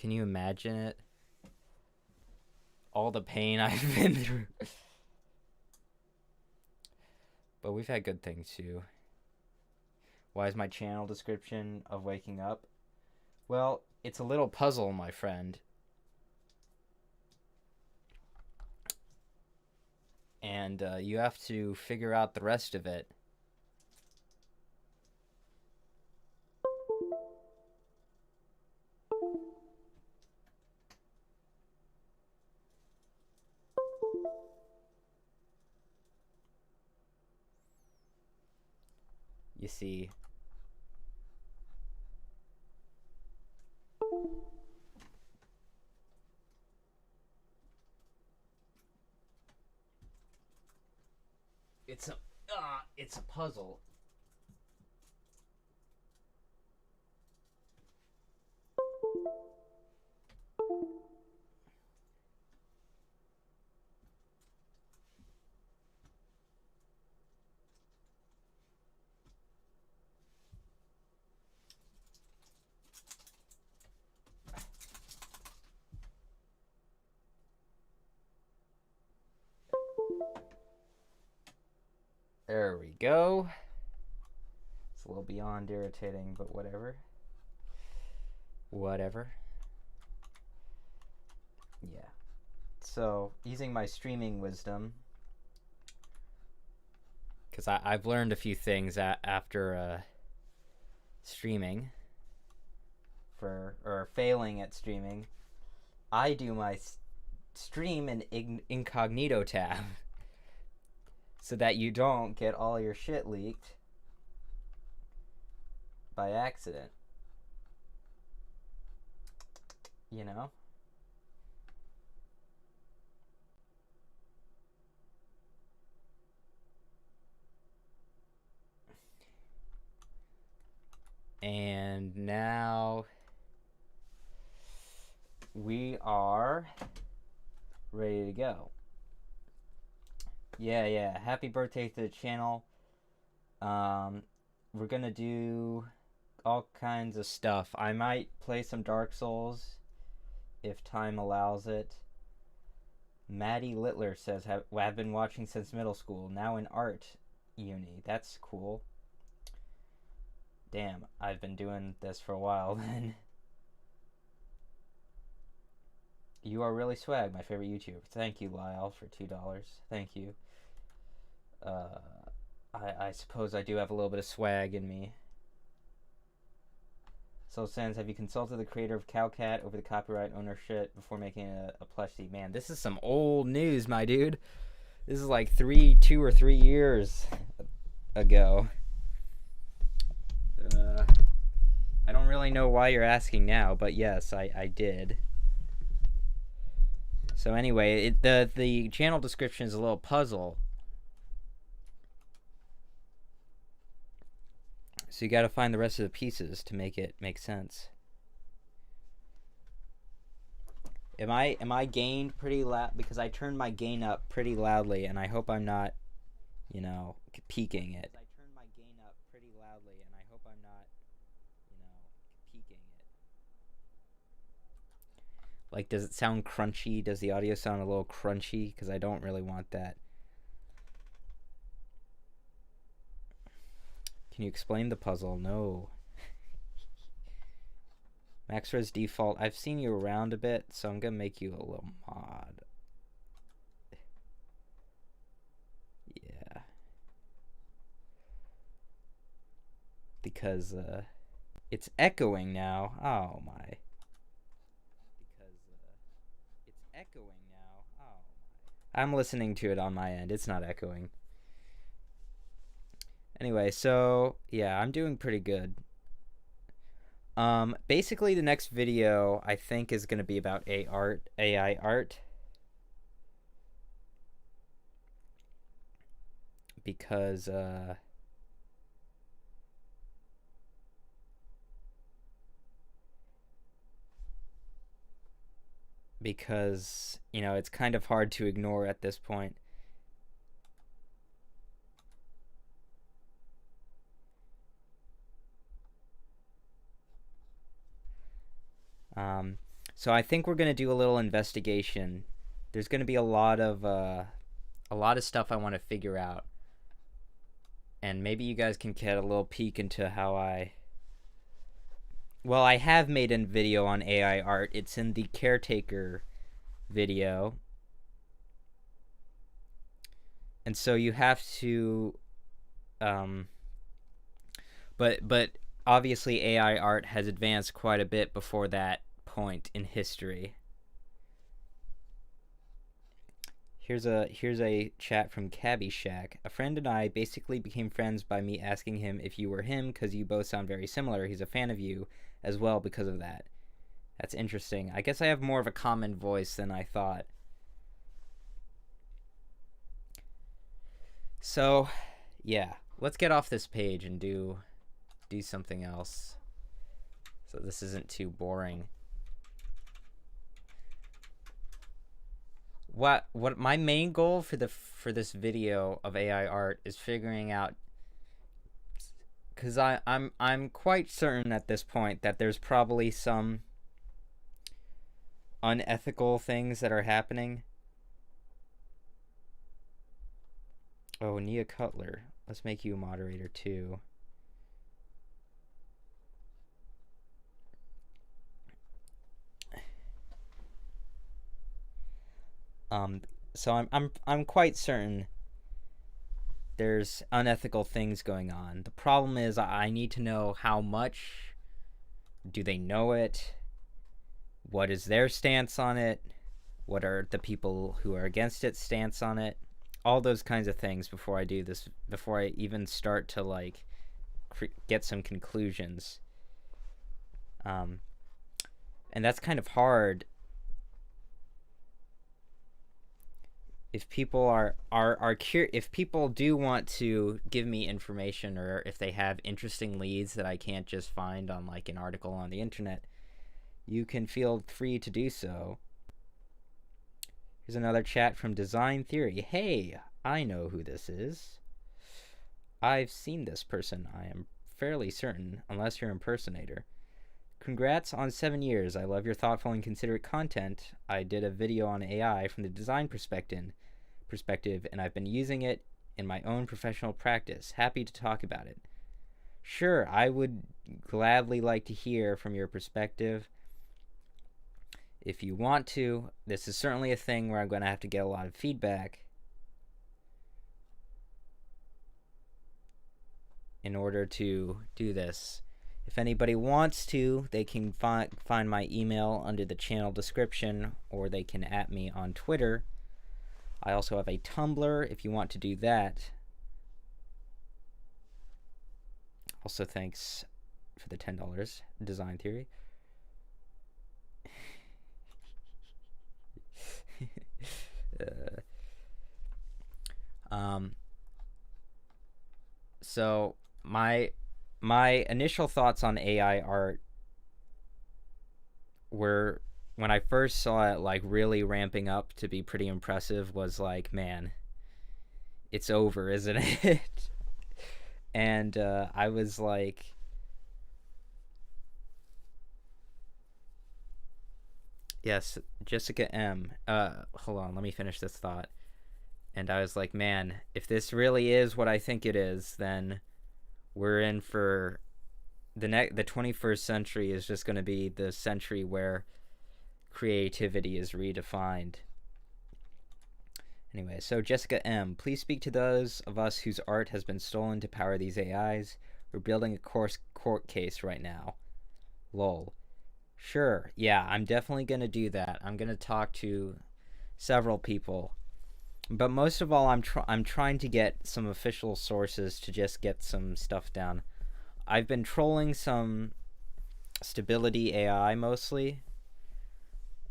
Can you imagine it? All the pain I've been through. But we've had good things too. Why is my channel description of waking up? Well, it's a little puzzle, my friend. And you have to figure out the rest of it. You see, it's a puzzle. There we go. It's a little beyond irritating, but whatever. Whatever. Yeah. So, using my streaming wisdom, because I've learned a few things after streaming, or failing at streaming. I do my stream in incognito tab so that you don't get all your shit leaked by accident. You know? And now we are ready to go. Yeah. Happy birthday to the channel. We're gonna do all kinds of stuff. I might play some Dark Souls if time allows it. Maddie Littler says, I've been watching since middle school, now in art uni. That's cool. Damn, I've been doing this for a while then. You are really swag, my favorite YouTuber. Thank you, Lyle, for $2. Thank you. I suppose I do have a little bit of swag in me. Soul Sans, have you consulted the creator of Cowcat over the copyright ownership before making a plushie? Man, this is some old news, my dude. This is like 2 or 3 years ago. I don't really know why you're asking now, but yes, I did. So anyway, the channel description is a little puzzle. So you got to find the rest of the pieces to make it make sense. Am I gained pretty loud? Because I turned my gain up pretty loudly, and I hope I'm not, you know, peaking it. I turned my gain up pretty loudly, and I hope I'm not, you know, peaking it. Like, does it sound crunchy? Does the audio sound a little crunchy? Because I don't really want that. Can you explain the puzzle? No. Maxra's default. I've seen you around a bit, so I'm gonna make you a little mod. Yeah. Because it's echoing now. Oh my. Because it's echoing now. Oh my. I'm listening to it on my end. It's not echoing. Anyway, so yeah, I'm doing pretty good. Basically the next video I think is gonna be about AI art. Because you know, it's kind of hard to ignore at this point. So I think we're gonna do a little investigation. There's gonna be a lot of stuff I want to figure out, and maybe you guys can get a little peek into how I. Well, I have made a video on AI art. It's in the Caretaker video, and so you have to. But obviously AI art has advanced quite a bit before that point in history. Here's a chat from Cabby Shack. A friend and I basically became friends by me asking him if you were him because you both sound very similar. He's a fan of you as well because of that. That's interesting. I guess I have more of a common voice than I thought. So, yeah, let's get off this page and do something else, so this isn't too boring. What my main goal for this video of AI art is figuring out, because I'm quite certain at this point that there's probably some unethical things that are happening. Oh, Nia Cutler, let's make you a moderator too. So I'm quite certain there's unethical things going on. The problem is I need to know how much. Do they know it? What is their stance on it? What are the people who are against it stance on it? All those kinds of things before I do this, before I even start to like get some conclusions. And that's kind of hard. If people are if people do want to give me information, or if they have interesting leads that I can't just find on like an article on the internet, you can feel free to do so. Here's another chat from Design Theory. Hey, I know who this is. I've seen this person, I am fairly certain, unless you're an impersonator. Congrats on 7 years. I love your thoughtful and considerate content. I did a video on AI from the design perspective, and I've been using it in my own professional practice. Happy to talk about it. Sure, I would gladly like to hear from your perspective. If you want to, this is certainly a thing where I'm going to have to get a lot of feedback in order to do this. If anybody wants to, they can find my email under the channel description, or they can @ me on Twitter. I also have a Tumblr if you want to do that. Also, thanks for the $10, Design Theory. So my initial thoughts on AI art were, when I first saw it like really ramping up to be pretty impressive, was like, man, it's over, isn't it? And I was like, yes, Jessica M. Hold on, let me finish this thought. And I was like, man, if this really is what I think it is, then we're in for the 21st century is just going to be the century where creativity is redefined. Anyway, so Jessica M., please speak to those of us whose art has been stolen to power these AIs. We're building a court case right now. Lol. Sure, yeah, I'm definitely going to do that. I'm going to talk to several people. But most of all, I'm trying to get some official sources to just get some stuff down. I've been trolling some Stability AI mostly,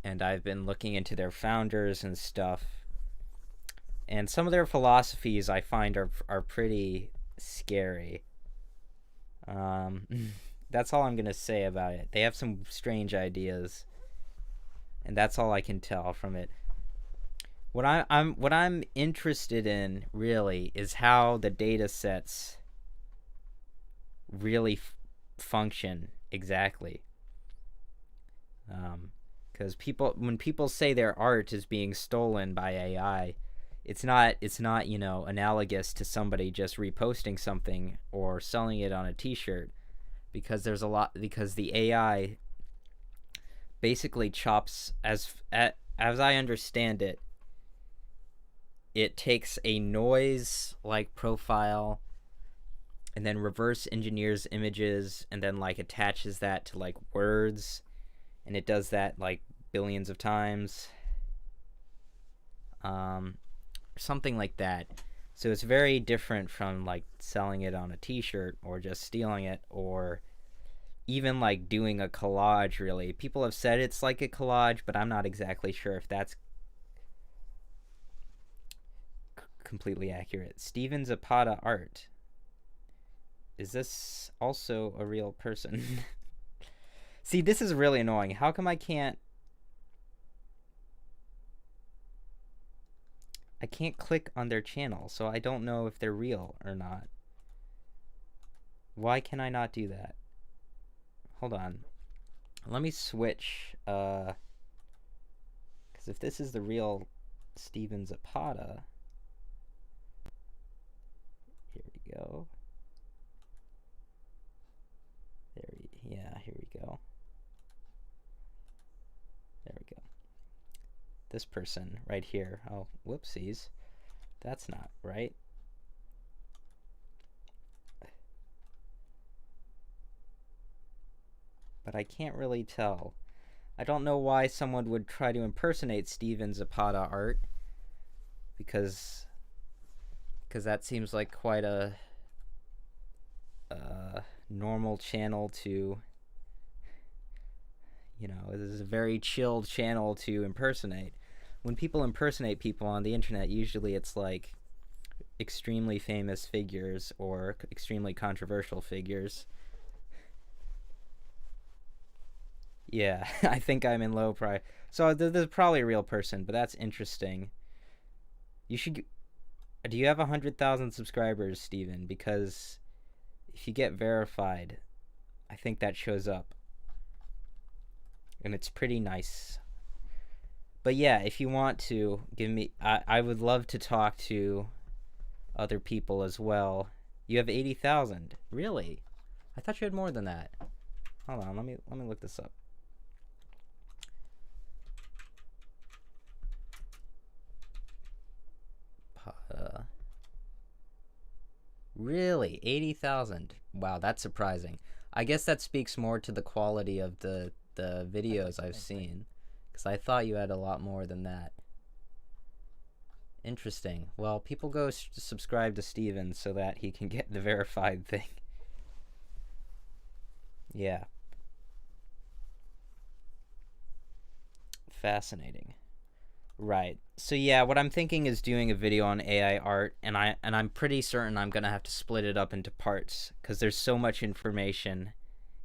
and I've been looking into their founders and stuff. And some of their philosophies I find are pretty scary. That's all I'm gonna say about it. They have some strange ideas, and that's all I can tell from it. What I'm interested in really is how the data sets really function exactly. Because when people say their art is being stolen by AI, it's not analogous to somebody just reposting something or selling it on a T-shirt, because the AI basically chops, as I understand it, it takes a noise like profile and then reverse engineers images and then like attaches that to like words, and it does that like billions of times, something like that. So it's very different from like selling it on a T-shirt or just stealing it, or even like doing a collage. Really, people have said it's like a collage, but I'm not exactly sure if that's completely accurate. Steven Zapata art. Is this also a real person? See, this is really annoying. How come I can't click on their channel, so I don't know if they're real or not. Why can I not do that? Hold on. Let me switch, because if this is the real Steven Zapata, here we go. Here we go. There we go. This person right here. Oh, whoopsies. That's not right. But I can't really tell. I don't know why someone would try to impersonate Steven Zapata art, because that seems like quite a normal channel to, this is a very chilled channel to impersonate. When people impersonate people on the internet, usually it's like extremely famous figures or extremely controversial figures. Yeah, I think I'm in low price. So there's probably a real person, but that's interesting. You should. Do you have 100,000 subscribers, Steven? Because if you get verified, I think that shows up. And it's pretty nice. But yeah, if you want to give me, I would love to talk to other people as well. You have 80,000. Really? I thought you had more than that. Hold on, let me look this up. Really? 80,000. Wow, that's surprising. I guess that speaks more to the quality of the videos I've seen, because I thought you had a lot more than that. Interesting. Well, people go subscribe to Steven so that he can get the verified thing. Yeah. Fascinating. Right. So yeah, what I'm thinking is doing a video on AI art, and I'm pretty certain I'm gonna have to split it up into parts, because there's so much information,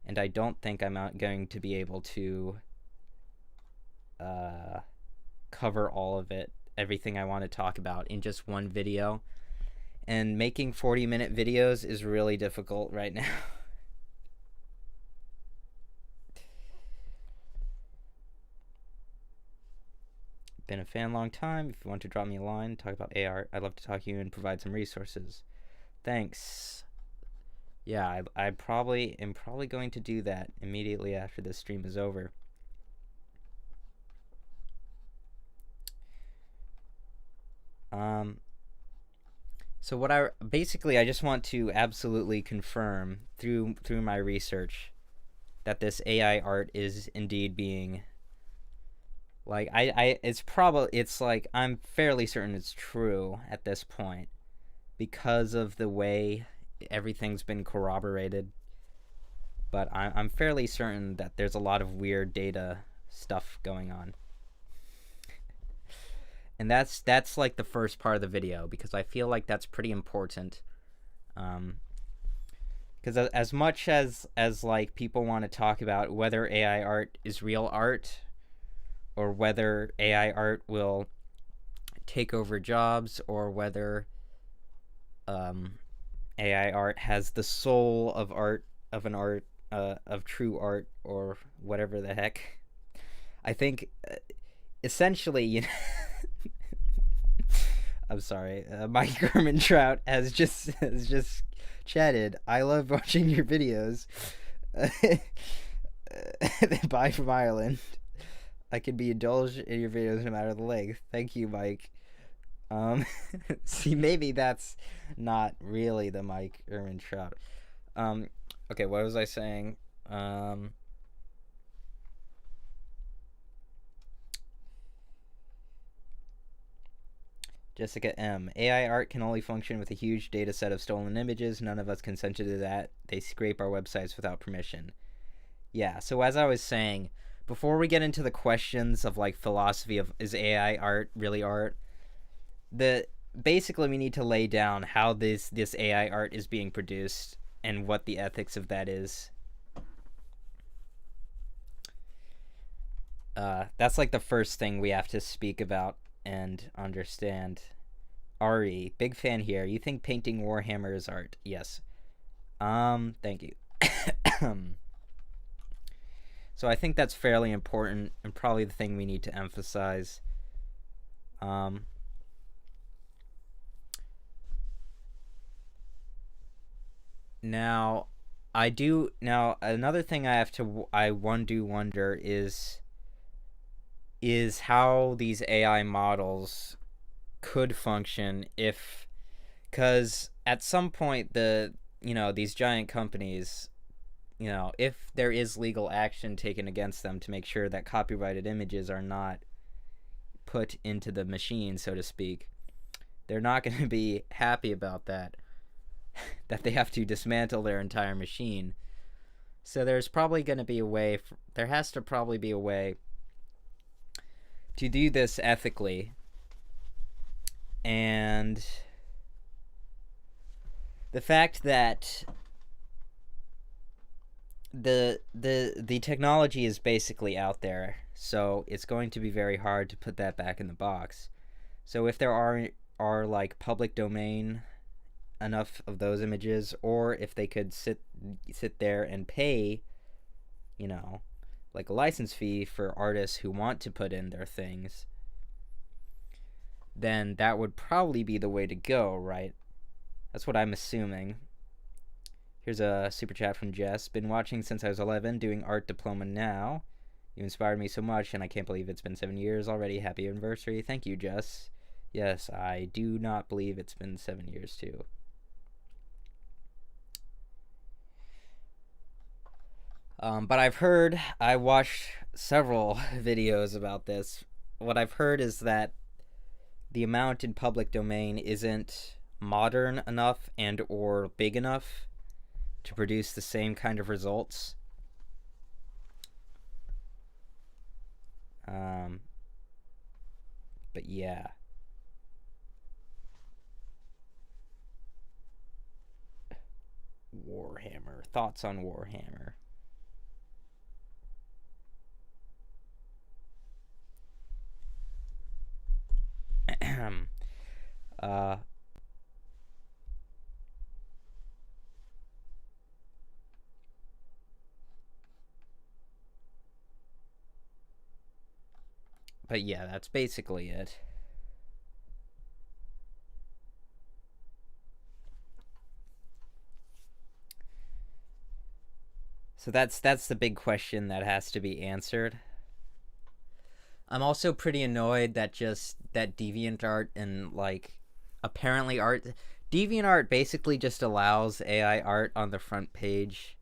and I don't think I'm going to be able to cover all of it, everything I want to talk about in just one video. And making 40-minute videos is really difficult right now. Been a fan a long time. If you want to drop me a line, talk about AI art, I'd love to talk to you and provide some resources. Thanks. Yeah, I am probably going to do that immediately after this stream is over. So what I just want to absolutely confirm through my research that this AI art is indeed being, like, it's like, I'm fairly certain it's true at this point, because of the way everything's been corroborated. But I'm fairly certain that there's a lot of weird data stuff going on. And that's like the first part of the video, because I feel like that's pretty important. Because as much as like people want to talk about whether AI art is real art, or whether AI art will take over jobs, or whether AI art has the soul of art, of true art, or whatever the heck, I think essentially, you know, I'm sorry, Mike Trout has just chatted. I love watching your videos. Bye from Ireland. I can be indulged in your videos no matter the length. Thank you, Mike. See, maybe that's not really the Mike Trout. Okay, what was I saying? Jessica M. AI art can only function with a huge data set of stolen images. None of us consented to that. They scrape our websites without permission. Yeah, so as I was saying, before we get into the questions of like philosophy of is AI art really art, basically we need to lay down how this AI art is being produced and what the ethics of that is. That's like the first thing we have to speak about and understand. Ari, big fan here. You think painting Warhammer is art? Yes. Thank you. So I think that's fairly important and probably the thing we need to emphasize. Now another thing I wonder is how these AI models could function because at some point these giant companies, if there is legal action taken against them to make sure that copyrighted images are not put into the machine, so to speak, they're not going to be happy about that they have to dismantle their entire machine. So there's probably going to be a way there has to probably be a way to do this ethically. And the fact that the technology is basically out there, so it's going to be very hard to put that back in the box. So if there are like public domain enough of those images, or if they could sit there and pay, like a license fee for artists who want to put in their things, then that would probably be the way to go, right? That's what I'm assuming. Here's a super chat from Jess. Been watching since I was 11, doing art diploma now. You inspired me so much, and I can't believe it's been 7 years already. Happy anniversary. Thank you, Jess. Yes, I do not believe it's been 7 years, too. But I watched several videos about this. What I've heard is that the amount in public domain isn't modern enough and or big enough to produce the same kind of results. But yeah. Warhammer. Thoughts on Warhammer? But yeah, that's basically it. So that's the big question that has to be answered. I'm also pretty annoyed that DeviantArt and like apparently DeviantArt basically just allows AI art on the front page,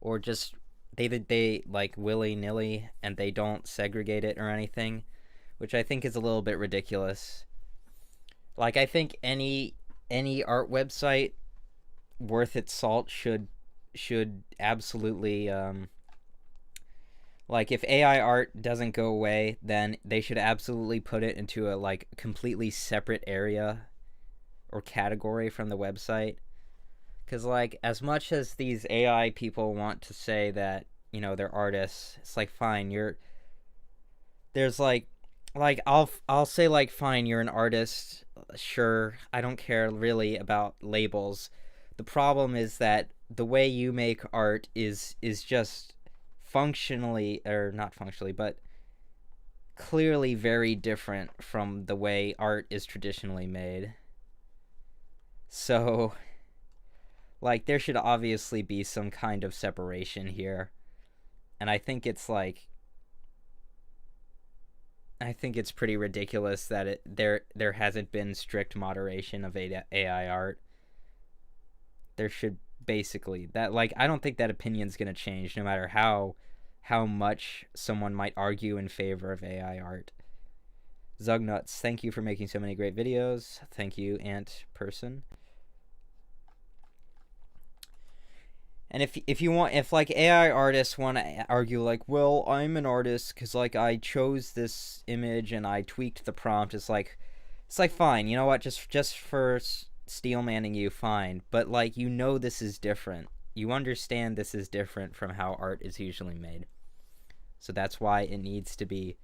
or just they like willy-nilly, and they don't segregate it or anything, which I think is a little bit ridiculous. Like, I think any art website worth its salt should absolutely like, if AI art doesn't go away, then they should absolutely put it into a like completely separate area or category from the website. Because, like, as much as these AI people want to say that, they're artists, it's like, fine, there's like I'll say, like, fine, you're an artist, sure, I don't care really about labels. The problem is that the way you make art is just functionally, or not functionally, but clearly very different from the way art is traditionally made. So, like, there should obviously be some kind of separation here. And I think it's like, I think it's pretty ridiculous that there hasn't been strict moderation of AI art. There should basically that, like, I don't think that opinion's gonna change no matter how much someone might argue in favor of AI art. Zugnuts, thank you for making so many great videos. Thank you, Ant Person. And if you want, if like AI artists want to argue like, well, I'm an artist because like I chose this image and I tweaked the prompt, it's like fine, you know what, just for steel manning you, fine, but like, you know, this is different, you understand this is different from how art is usually made, so that's why it needs to be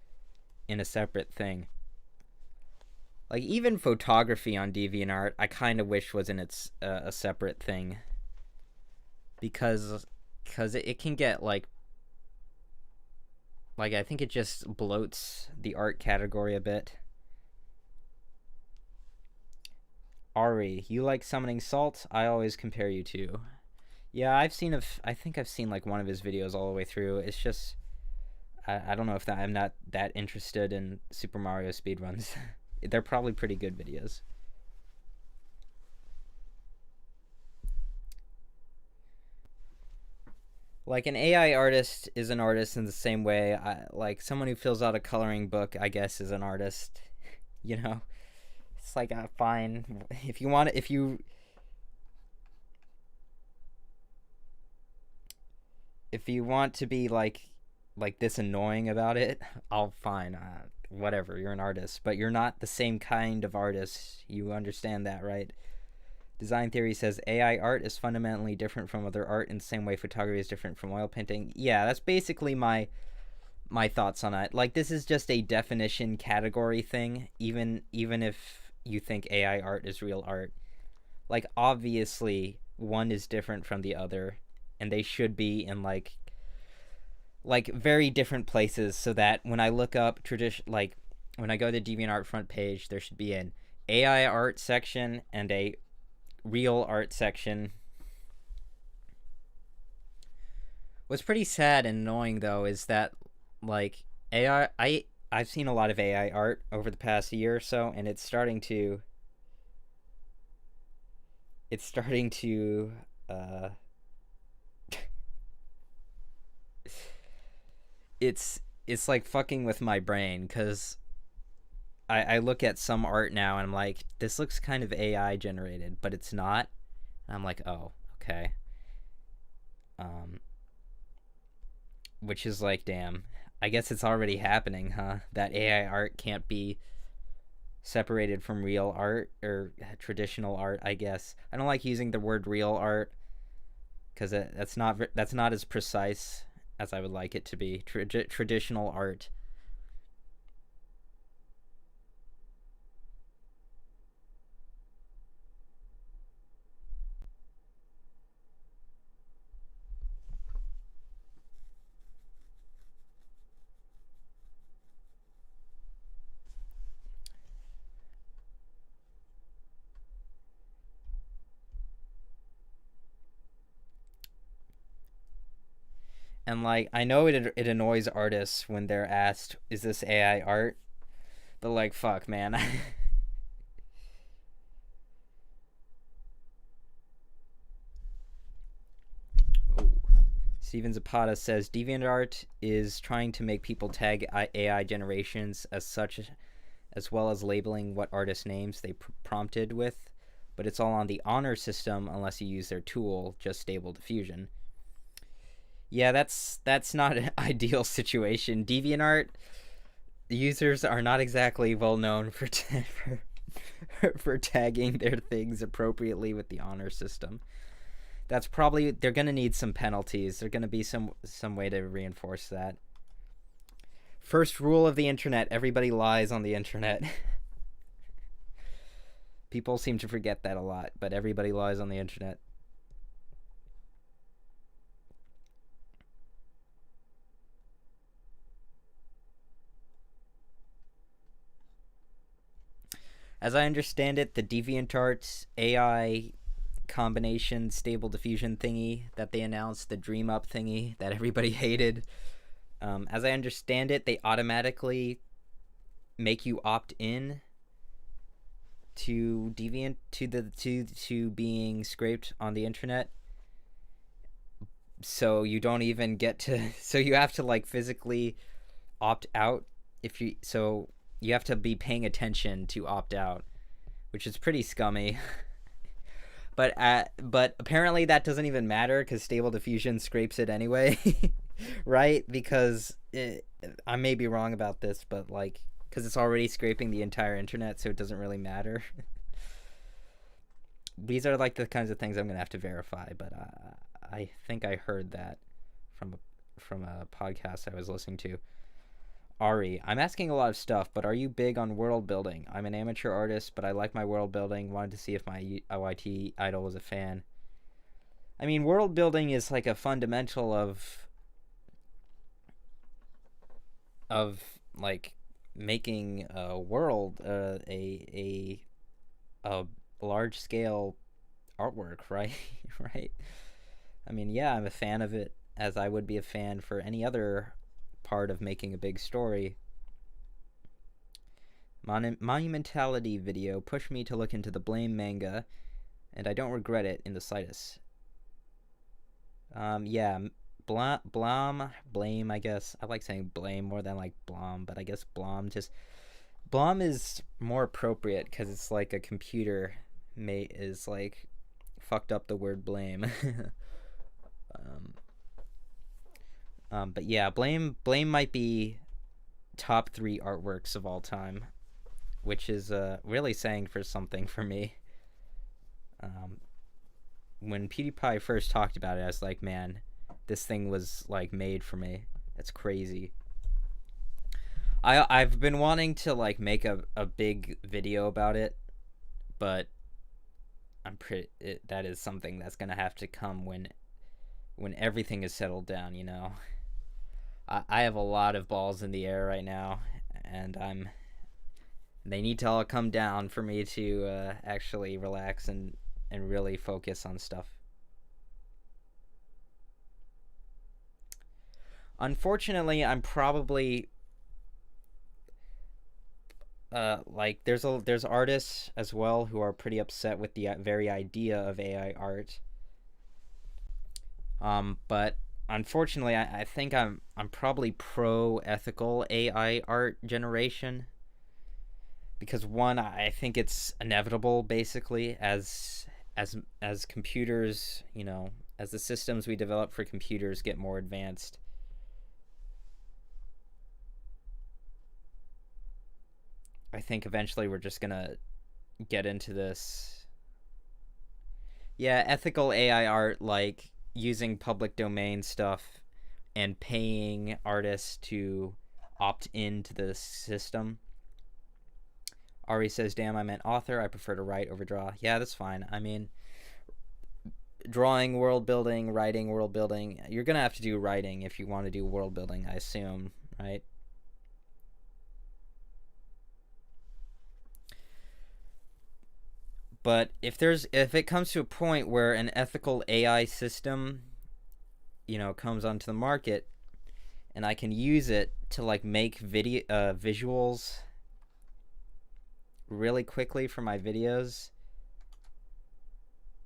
in a separate thing. Like, even photography on DeviantArt I kind of wish was in its a separate thing, because it can get like I think it just bloats the art category a bit. Ari, you like summoning salt? I always compare you to. Yeah, I think I've seen like one of his videos all the way through. It's just I don't know if I'm not that interested in Super Mario speedruns. They're probably pretty good videos. Like, an AI artist is an artist in the same way like someone who fills out a coloring book, I guess, is an artist. You know, it's like, fine, if you want to be like this annoying about it, I'll fine, whatever, you're an artist, but you're not the same kind of artist. You understand that, right? Design Theory says AI art is fundamentally different from other art in the same way photography is different from oil painting. Yeah, that's basically my thoughts on it. Like, this is just a definition category thing, even if you think AI art is real art. Like, obviously one is different from the other, and they should be in like very different places, so that when I look up like when I go to the DeviantArt front page, there should be an AI art section and a real art section. What's pretty sad and annoying though is that like I've seen a lot of AI art over the past year or so, and it's starting to it's like fucking with my brain, because I look at some art now and I'm like, this looks kind of AI generated, but it's not. And I'm like, oh, okay. Which is like, damn, I guess it's already happening, huh? That AI art can't be separated from real art or traditional art, I guess. I don't like using the word real art because that's not as precise as I would like it to be. Traditional art. And like, I know it annoys artists when they're asked, is this AI art? But like, fuck, man. Oh. Steven Zapata says DeviantArt is trying to make people tag AI generations as such, as well as labeling what artist names they prompted with, but it's all on the honor system unless you use their tool, just Stable Diffusion. Yeah, that's not an ideal situation. DeviantArt users are not exactly well known for for tagging their things appropriately with the honor system. That's probably, they're gonna need some penalties. There's gonna be some way to reinforce that. First rule of the internet: everybody lies on the internet. People seem to forget that a lot, but everybody lies on the internet. As I understand it, the DeviantArt AI combination stable diffusion thingy that they announced, the Dream Up thingy that everybody hated, as I understand it, they automatically make you opt in to Deviant to being scraped on the internet. So you don't even get to. So you have to like physically opt out if you. So you have to be paying attention to opt out, which is pretty scummy. But apparently that doesn't even matter because Stable Diffusion scrapes it anyway, right? Because I may be wrong about this, but like because it's already scraping the entire internet, so it doesn't really matter. These are like the kinds of things I'm gonna have to verify, but I think I heard that from a podcast I was listening to. Ari, I'm asking a lot of stuff, but are you big on world building? I'm an amateur artist, but I like my world building. Wanted to see if my YT idol was a fan. I mean, world building is like a fundamental of like making a world a large scale artwork, right? Right. I mean, yeah, I'm a fan of it, as I would be a fan for any other part of making a big story. Monumentality video pushed me to look into the Blame manga, and I don't regret it in the slightest. Yeah, Blame, I guess. I like saying blame more than like Blom, but I guess Blom is more appropriate because it's like a computer is like fucked up the word blame. But yeah, Blame might be top 3 artworks of all time, which is really saying for something for me. When PewDiePie first talked about it, I was like, man, this thing was like made for me. That's crazy. I've been wanting to like make a big video about it, but that is something that's gonna have to come when everything is settled down, you know. I have a lot of balls in the air right now, and they need to all come down for me to actually relax and really focus on stuff. Unfortunately, I'm probably like there's artists as well who are pretty upset with the very idea of AI art. But unfortunately, I think I'm probably pro ethical AI art generation, because one, I think it's inevitable basically as computers, you know, as the systems we develop for computers get more advanced. I think eventually we're just gonna get into this. Yeah, ethical AI art, like using public domain stuff and paying artists to opt into the system. Ari says, damn, I meant author. I prefer to write over draw. Yeah, that's fine. I mean, drawing world building, writing world building. You're going to have to do writing if you want to do world building, I assume, right? But if it comes to a point where an ethical AI system, you know, comes onto the market, and I can use it to like make visuals really quickly for my videos,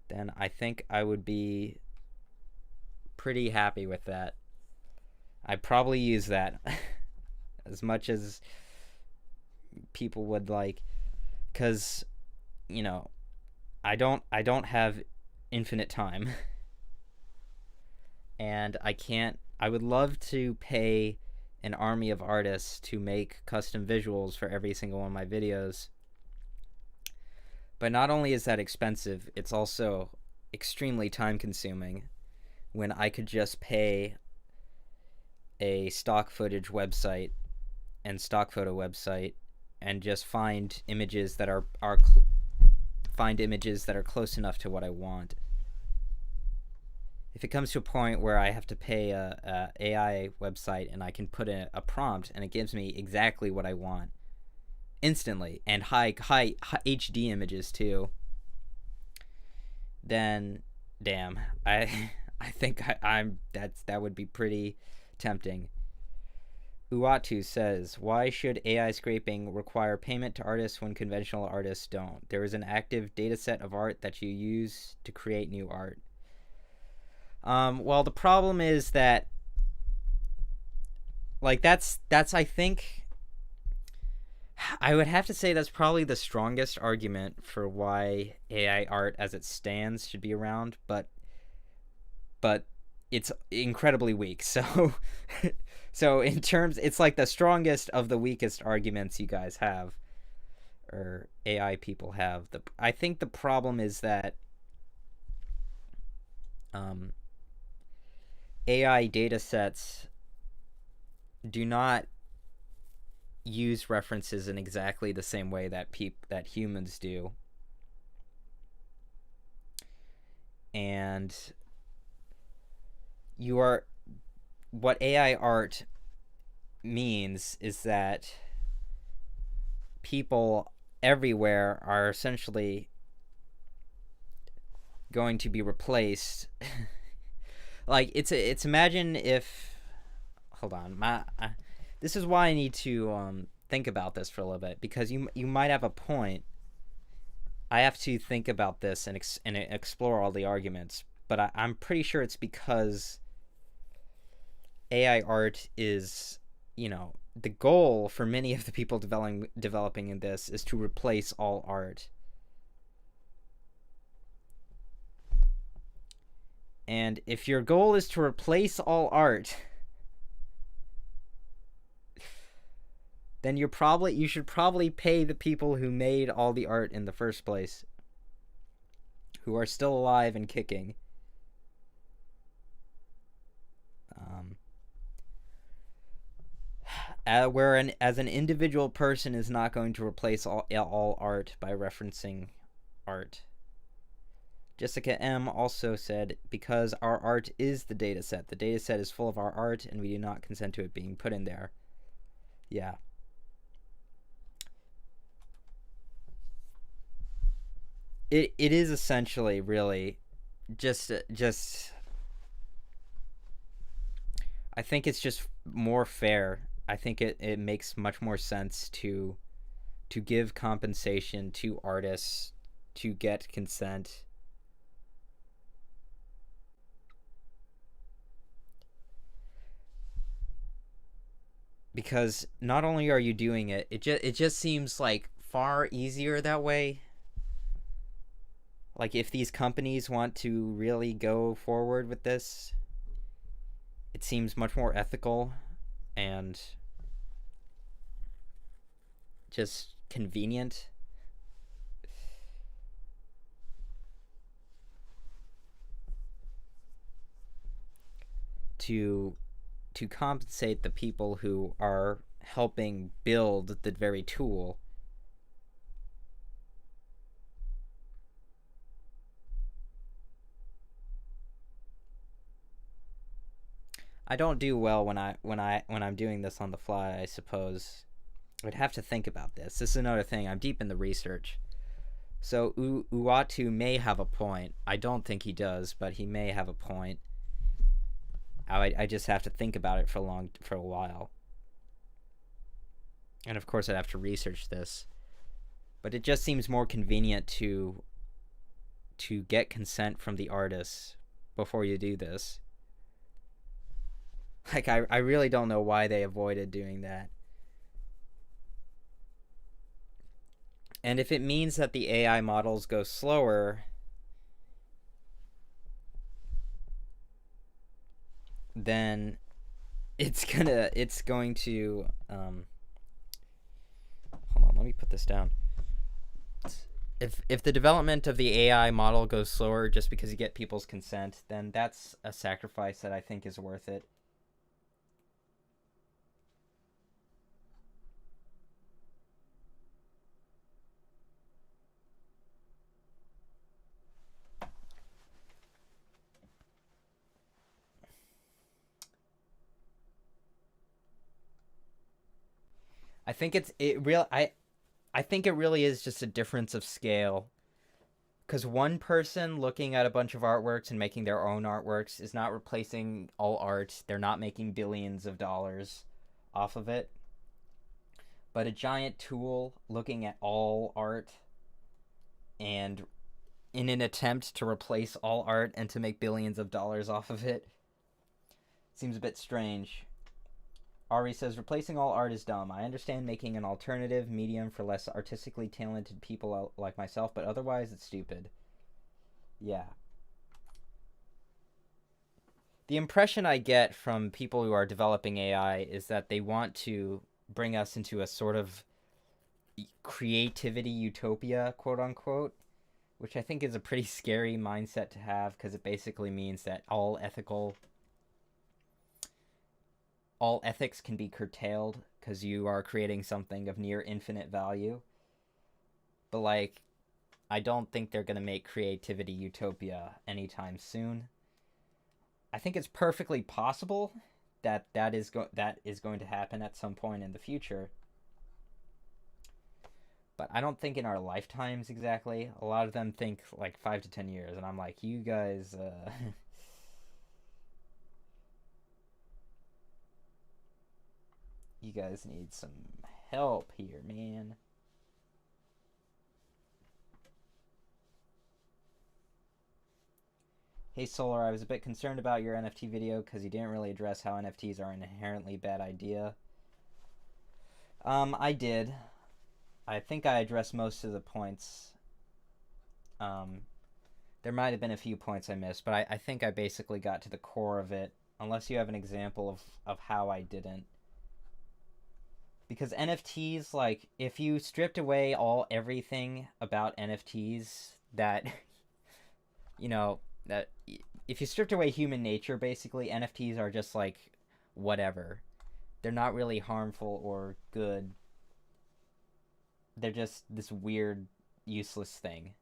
then I think I would be pretty happy with that. I'd probably use that as much as people would like, because, you know, I don't have infinite time. And I would love to pay an army of artists to make custom visuals for every single one of my videos. But not only is that expensive, it's also extremely time consuming, when I could just pay a stock footage website and stock photo website and just find images that are close enough to what I want. If it comes to a point where I have to pay a AI website and I can put in a prompt and it gives me exactly what I want, instantly, and high HD images too, then damn, I think I'm that would be pretty tempting. Uatu says, why should AI scraping require payment to artists when conventional artists don't? There is an active data set of art that you use to create new art. Well, the problem is that, like, that's I think I would have to say that's probably the strongest argument for why AI art as it stands should be around, but it's incredibly weak. So so in terms, it's like the strongest of the weakest arguments you guys have, or AI people have. I think the problem is that AI data sets do not use references in exactly the same way that humans do. And what AI art means is that people everywhere are essentially going to be replaced. Like, it's imagine if, hold on, this is why I need to think about this for a little bit, because you might have a point. I have to think about this and explore all the arguments, but I'm pretty sure it's because AI art is, the goal for many of the people developing in this is to replace all art. And if your goal is to replace all art, then you should probably pay the people who made all the art in the first place, who are still alive and kicking. As an individual person is not going to replace all art by referencing art. Jessica M. also said, because our art is the data set. The data set is full of our art, and we do not consent to it being put in there. Yeah. It is essentially, really, just I think it's just more fair. I think it makes much more sense to give compensation to artists to get consent. Because not only are you doing it, it just seems like far easier that way. Like, if these companies want to really go forward with this, it seems much more ethical and just convenient to compensate the people who are helping build the very tool. I don't do well when I'm doing this on the fly, I suppose. I'd have to think about this. This is another thing. I'm deep in the research. So Uatu may have a point. I don't think he does, but he may have a point. I just have to think about it for a while. And of course I'd have to research this. But it just seems more convenient to get consent from the artists before you do this. Like, I really don't know why they avoided doing that. And if it means that the AI models go slower, then it's going to hold on, let me put this down. If the development of the AI model goes slower just because you get people's consent, then that's a sacrifice that I think is worth it. I think I think it really is just a difference of scale. Because one person looking at a bunch of artworks and making their own artworks is not replacing all art. They're not making billions of dollars off of it. But a giant tool looking at all art and in an attempt to replace all art and to make billions of dollars off of it seems a bit strange. Ari says, replacing all art is dumb. I understand making an alternative medium for less artistically talented people like myself, but otherwise it's stupid. Yeah. The impression I get from people who are developing AI is that they want to bring us into a sort of creativity utopia, quote unquote, which I think is a pretty scary mindset to have because it basically means that all ethics can be curtailed because you are creating something of near infinite value. But like, I don't think they're gonna make creativity utopia anytime soon. I think it's perfectly possible that is going to happen at some point in the future. But I don't think in our lifetimes exactly. A lot of them think like 5 to 10 years, and I'm like, you guys, you guys need some help here, man. Hey Solar, I was a bit concerned about your NFT video because you didn't really address how NFTs are an inherently bad idea. I did. I think I addressed most of the points. There might have been a few points I missed, but I think I basically got to the core of it, unless you have an example of how I didn't. Because NFTs, like, if you stripped away everything about NFTs that, you know, that if you stripped away human nature, basically, NFTs are just like whatever. They're not really harmful or good. They're just this weird, useless thing.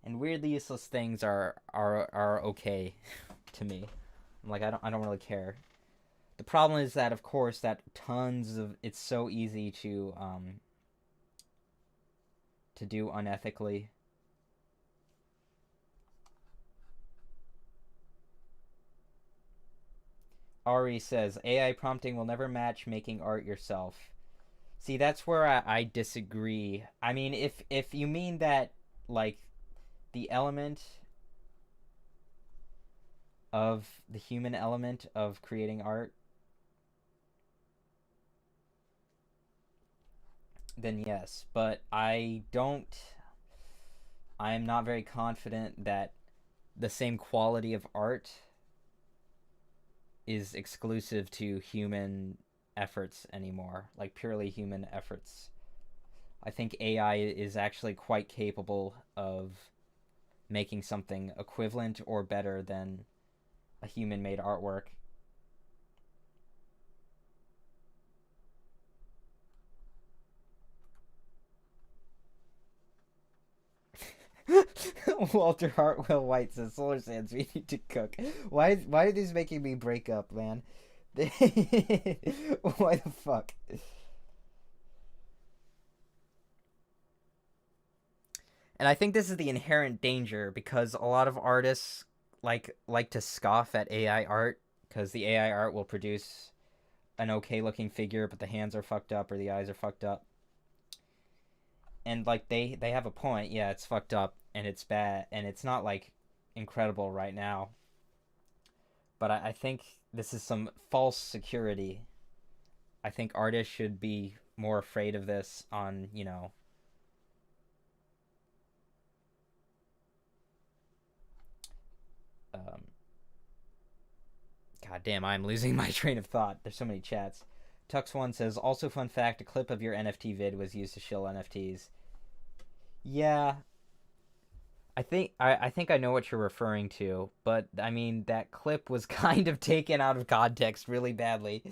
And weirdly useless things are okay to me. I'm like, I don't really care. The problem is that, of course, that it's so easy to do unethically. Ari says, AI prompting will never match making art yourself. See, that's where I disagree. I mean, if you mean that, like, the element of the human element of creating art, then yes. But I am not very confident that the same quality of art is exclusive to human efforts anymore, like purely human efforts. I think AI is actually quite capable of making something equivalent or better than a human made artwork. Walter Hartwell White says, Solar Sands, we need to cook. Why are these making me break up, man? Why the fuck? And I think this is the inherent danger because a lot of artists like to scoff at AI art because the AI art will produce an okay looking figure, but the hands are fucked up or the eyes are fucked up. And like they have a point. Yeah, it's fucked up and it's bad and it's not like incredible right now. But I think this is some false security. I think artists should be more afraid of this on, um, God damn, I'm losing my train of thought. There's so many chats. Tux1 says, also fun fact, a clip of your NFT vid was used to shill NFTs. Yeah, I think I know what you're referring to, but I mean that clip was kind of taken out of context really badly.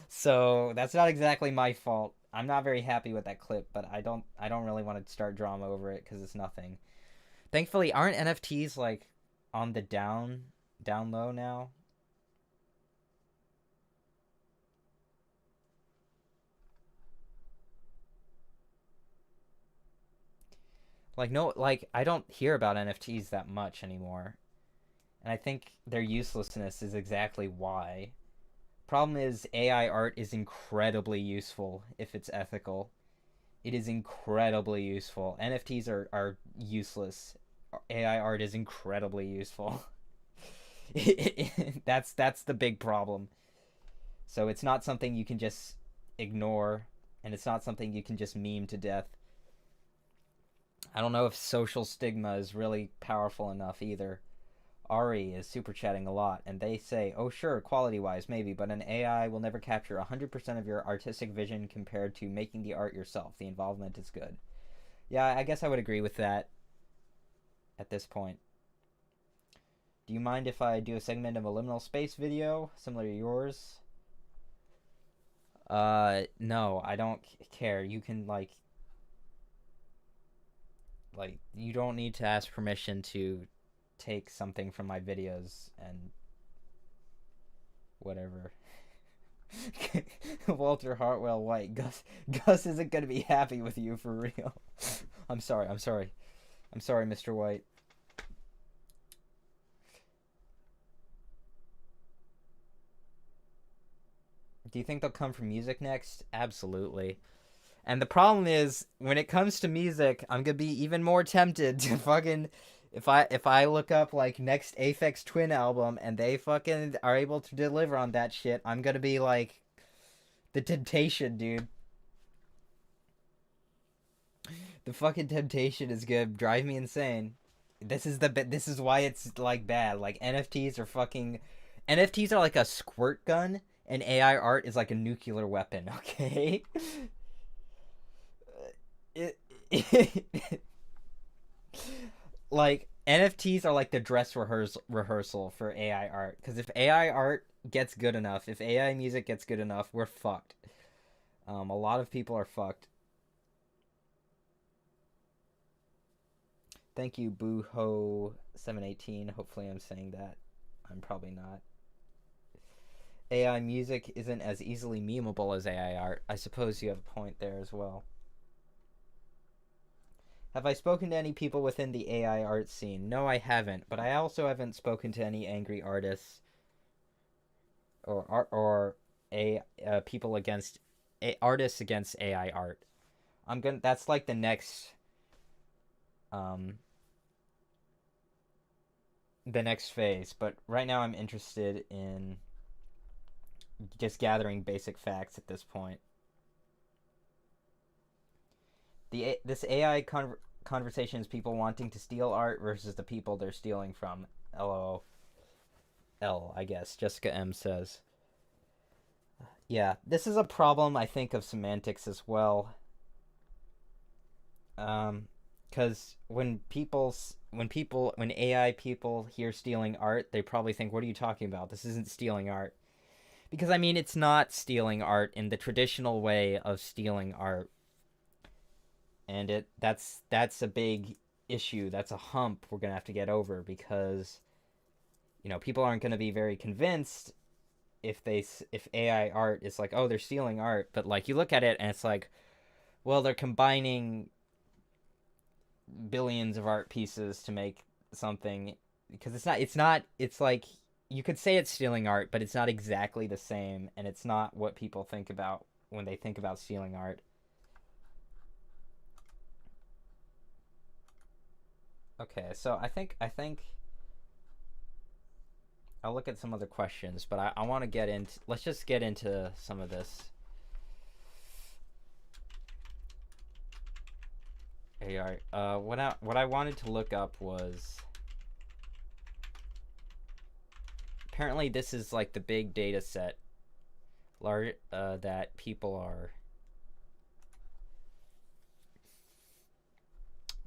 So that's not exactly my fault. I'm not very happy with that clip, but I don't really want to start drama over it cuz it's nothing. Thankfully, aren't NFTs like on the down low now? Like no, like I don't hear about NFTs that much anymore, and I think their uselessness is exactly why. Problem is, AI art is incredibly useful if it's ethical. It is incredibly useful. NFTs are useless. AI art is incredibly useful. That's the big problem. So it's not something you can just ignore, and it's not something you can just meme to death. I don't know if social stigma is really powerful enough either. Ari is super chatting a lot, and they say, oh, sure, quality wise, maybe, but an AI will never capture 100% of your artistic vision compared to making the art yourself. The involvement is good. Yeah, I guess I would agree with that at this point. Do you mind if I do a segment of a liminal space video similar to yours? No, I don't care. You can, you don't need to ask permission to take something from my videos and whatever. Walter Hartwell White. Gus isn't gonna be happy with you for real. I'm sorry, Mr. White. Do you think they'll come from music next? Absolutely. And the problem is, when it comes to music, I'm gonna be even more tempted to fucking, if I look up like next Aphex Twin album and they fucking are able to deliver on that shit, I'm gonna be like, the temptation, dude. The fucking temptation is gonna drive me insane. This is why it's like bad. Like NFTs are like a squirt gun, and AI art is like a nuclear weapon. Okay. it like NFTs are like the dress rehearsal for AI art. Because if AI art gets good enough, if AI music gets good enough, we're fucked. A lot of people are fucked. Thank you, Booho718. Hopefully, I'm saying that. I'm probably not. AI music isn't as easily memeable as AI art. I suppose you have a point there as well. Have I spoken to any people within the AI art scene? No, I haven't. But I also haven't spoken to any angry artists or people against artists against AI art. That's like the next um the next phase. But right now, I'm interested in just gathering basic facts at this point. This AI conversation is people wanting to steal art versus the people they're stealing from. LOL. I guess Jessica M says. Yeah, this is a problem I think of semantics as well. Because when AI people hear stealing art, they probably think, "What are you talking about? This isn't stealing art." Because I mean, it's not stealing art in the traditional way of stealing art, and that's a big issue. That's a hump we're gonna have to get over because people aren't gonna be very convinced if AI art is like, oh, they're stealing art, but like you look at it and it's like, well, they're combining billions of art pieces to make something because it's like you could say it's stealing art, but it's not exactly the same, and it's not what people think about when they think about stealing art. Okay, so I think I'll look at some other questions, but I want to get into let's just get into some of this. AI. What I wanted to look up was apparently this is like the big data set that people are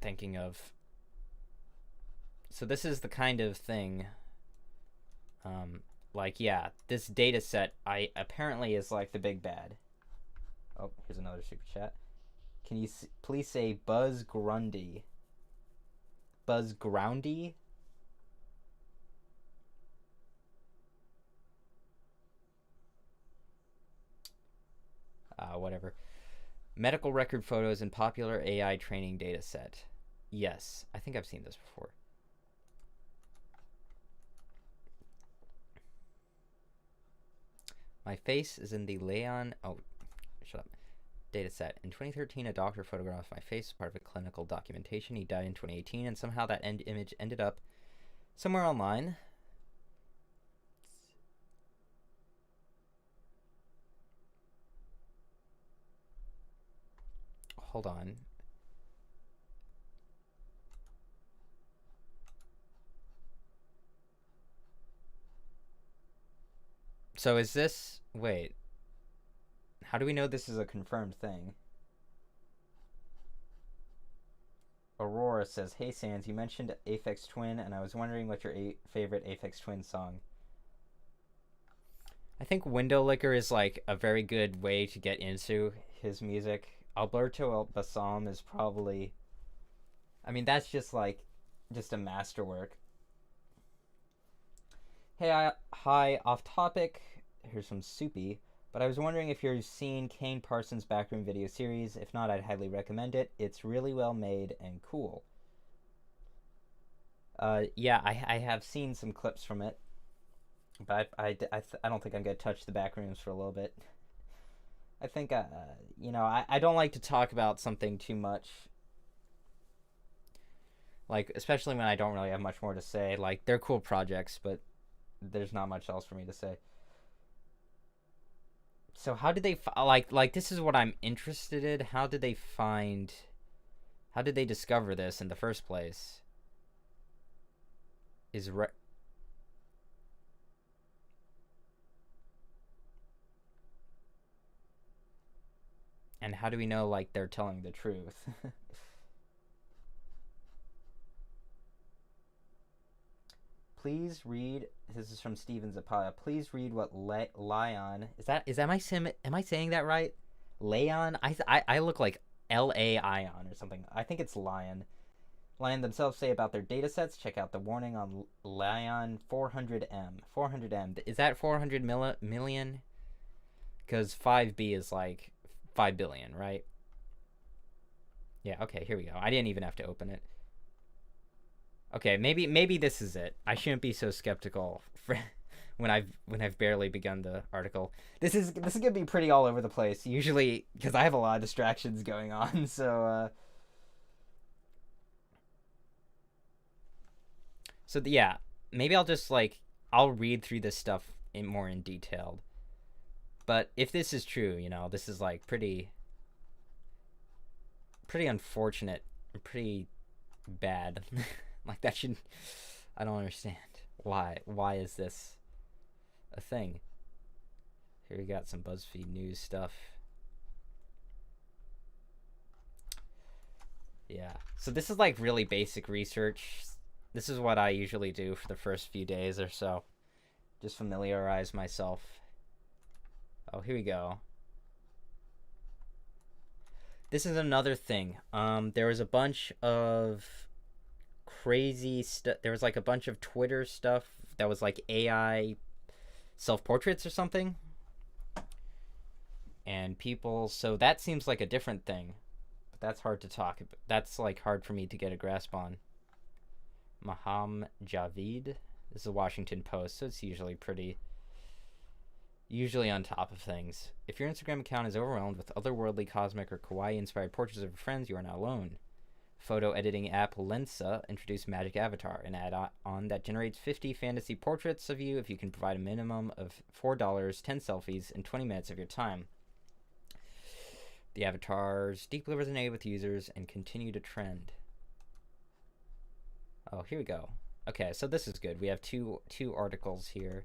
thinking of. So this is the kind of thing like, yeah, this data set I apparently is like the big bad. Oh, here's another super chat. Can you please say Buzz Grundy? Buzz Groundy? Whatever. Medical record photos and popular AI training data set. Yes, I think I've seen this before. My face is in the Leon... Oh, shut up. Dataset. In 2013, a doctor photographed my face as part of a clinical documentation. He died in 2018, and somehow that image ended up somewhere online. Hold on. So is this... Wait. How do we know this is a confirmed thing? Aurora says, "Hey Sans, you mentioned Aphex Twin, and I was wondering what's your favorite Aphex Twin song." I think Window Licker is like a very good way to get into his music. Alberto El Basam is probably... I mean, that's just like... just a masterwork. Hey, hi, off topic. Here's some soupy. But I was wondering if you've seen Kane Parsons' Backroom video series. If not, I'd highly recommend it. It's really well made and cool. Yeah, I have seen some clips from it. But I don't think I'm going to touch the Backrooms for a little bit. I think, I don't like to talk about something too much. Like, especially when I don't really have much more to say. Like, they're cool projects, but there's not much else for me to say. So how did they like this is what I'm interested in. How did they discover this in the first place? And how do we know like they're telling the truth? Please read. This is from Steven Zapata. Please read what Lion is. Am I saying that right? Leon. I look like L-A-I-O-N or something. I think it's Lion. Lion themselves say about their datasets. Check out the warning on Lion 400M. 400M. Is that 400 million? Because 5B is like 5 billion, right? Yeah. Okay. Here we go. I didn't even have to open it. Okay, maybe this is it. I shouldn't be so skeptical when I've barely begun the article. This is gonna be pretty all over the place. Usually, because I have a lot of distractions going on. Yeah, maybe I'll just I'll read through this stuff more in detail. But if this is true, this is like pretty unfortunate, pretty bad. Like that should... I don't understand. Why is this a thing? Here we got some BuzzFeed News stuff. Yeah. So this is like really basic research. This is what I usually do for the first few days or so. Just familiarize myself. Oh, here we go. This is another thing. There was a bunch of crazy stuff. There was like a bunch of Twitter stuff that was like AI self-portraits or something, and people... So that seems like a different thing, but that's hard to talk about. That's like hard for me to get a grasp on. Maham Javid. This is a Washington Post, so it's usually on top of things. If your Instagram account is overwhelmed with otherworldly, cosmic, or kawaii-inspired portraits of your friends, you are not alone. Photo editing app Lensa introduced Magic Avatar, an add-on that generates 50 fantasy portraits of you if you can provide a minimum of $4, 10 selfies, and 20 minutes of your time. The avatars deeply resonate with users and continue to trend. Oh, here we go. Okay, so this is good. We have two articles here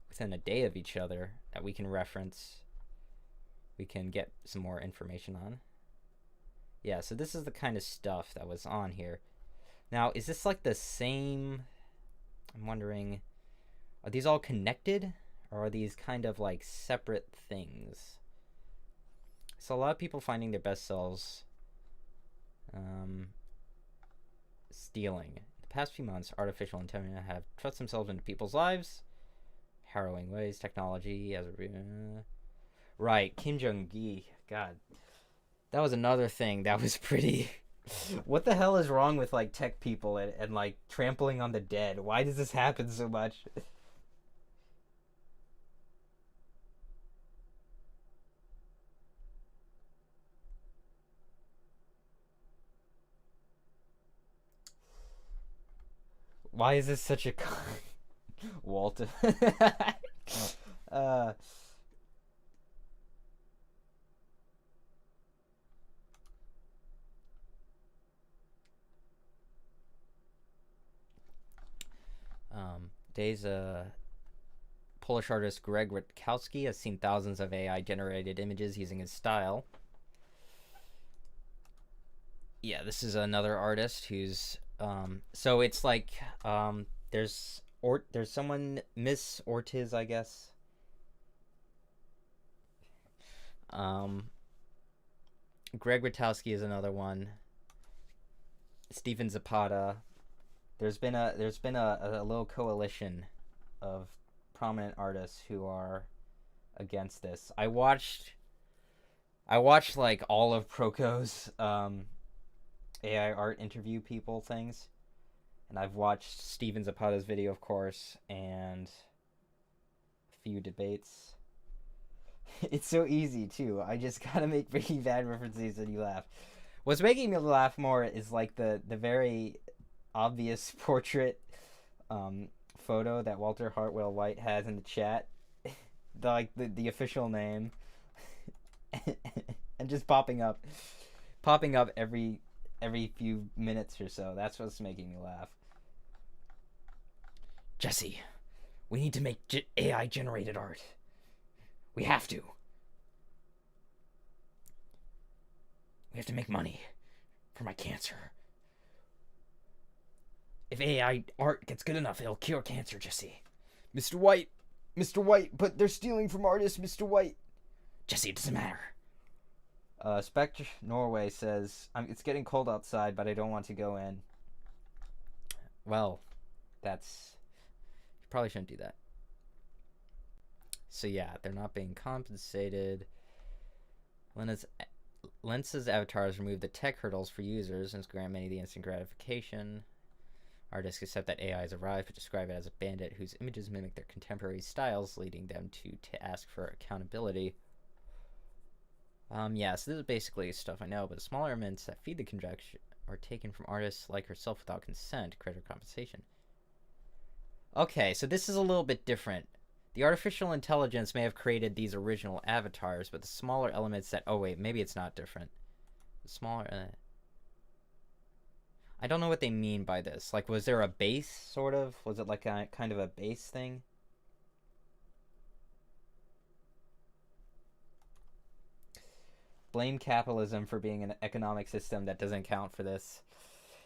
within a day of each other that we can reference. We can get some more information on. Yeah, so this is the kind of stuff that was on here. Now, is this like the same... I'm wondering, are these all connected? Or are these kind of like separate things? So a lot of people finding their best selves stealing. The past few months, artificial intelligence have thrust themselves into people's lives. Harrowing ways, technology as a... Right, Kim Jong-gi. God. That was another thing that was pretty What the hell is wrong with like tech people and like trampling on the dead? Why does this happen so much? Why is this such a Walter? uh, Days Polish artist Greg Rutkowski has seen thousands of AI generated images using his style. Yeah, this is another artist who's so it's like there's someone, Miss Ortiz, I guess. Um Greg Rutkowski is another one. Stephen Zapata. There's been a little coalition of prominent artists who are against this. I watched like all of Proko's AI art interview people things, and I've watched Steven Zapata's video, of course, and a few debates. It's so easy too. I just gotta make Breaking Bad references and you laugh. What's making me laugh more is like the very obvious portrait um, photo that Walter Hartwell White has in the chat, the official name, and just popping up every few minutes or so. That's what's making me laugh. Jesse, we need to make AI generated art. We have to. We have to make money for my cancer. If AI art gets good enough, it'll cure cancer, Jesse. Mr. White, Mr. White, but they're stealing from artists, Mr. White. Jesse, it doesn't matter. Spectre Norway says, it's getting cold outside, but I don't want to go in. Well, that's... You probably shouldn't do that. So yeah, they're not being compensated. Lensa's avatars remove the tech hurdles for users and grant many the instant gratification. Artists accept that AI has arrived, but describe it as a bandit whose images mimic their contemporary styles, leading them to ask for accountability. Yeah, so this is basically stuff I know, but the smaller amounts that feed the conjecture are taken from artists like herself without consent, credit compensation. Okay, so this is a little bit different. The artificial intelligence may have created these original avatars, but the smaller elements that... Oh, wait, maybe it's not different. The smaller... I don't know what they mean by this. Like, was there a base, sort of? Was it like a kind of a base thing? Blame capitalism for being an economic system that doesn't account for this.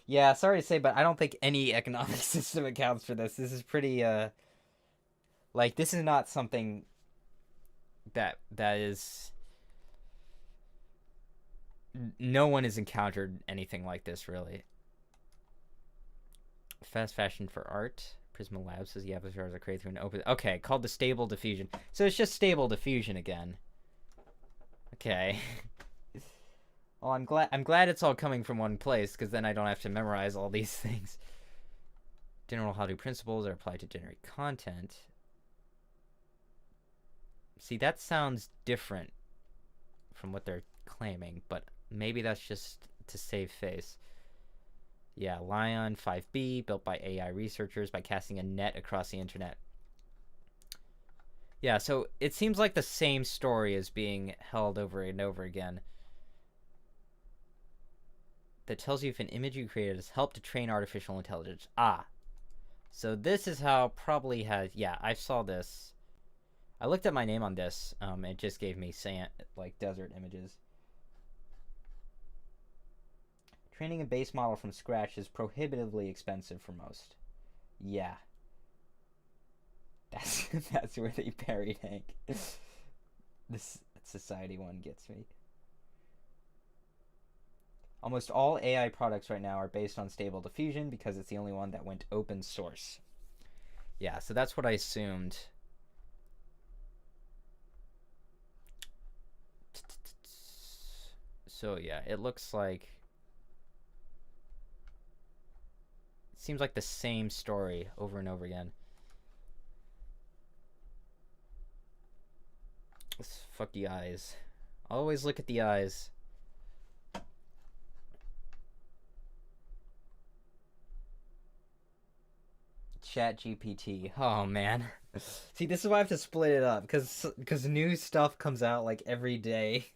Yeah, sorry to say, but I don't think any economic system accounts for this. This is pretty, like, this is not something that is... No one has encountered anything like this, really. Fast fashion for art. Prisma Labs says the avatars are created through an open... Okay, called the Stable Diffusion. So it's just Stable Diffusion again. Okay. Well, I'm glad it's all coming from one place, because then I don't have to memorize all these things. General how-to principles are applied to generate content. See, that sounds different from what they're claiming, but maybe that's just to save face. Yeah, Lion 5B, built by AI researchers by casting a net across the internet. Yeah, so it seems like the same story is being held over and over again. That tells you if an image you created has helped to train artificial intelligence. Ah. So this is how probably has... Yeah, I saw this. I looked at my name on this. It just gave me sand, like desert images. Training a base model from scratch is prohibitively expensive for most. Yeah. That's where they buried Hank. This Society one gets me. Almost all AI products right now are based on Stable Diffusion because it's the only one that went open source. Yeah, so that's what I assumed. So yeah, it looks like seems like the same story over and over again. Fuck the eyes. Always look at the eyes. Chat GPT. Oh man. See, this is why I have to split it up because new stuff comes out like every day.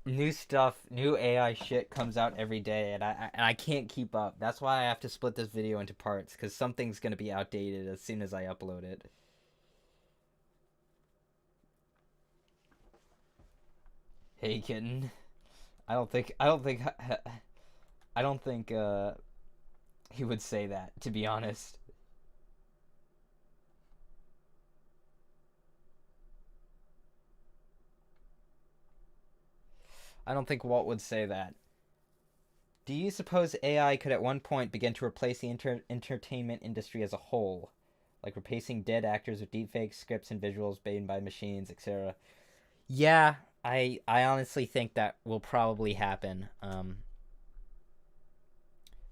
New stuff, new AI shit comes out every day, and I can't keep up. That's why I have to split this video into parts because something's gonna be outdated as soon as I upload it. Hey kitten. I don't think he would say that, to be honest. I don't think Walt would say that. Do you suppose AI could at one point begin to replace the entertainment industry as a whole? Like replacing dead actors with deepfake scripts and visuals made by machines, etc. Yeah, I honestly think that will probably happen.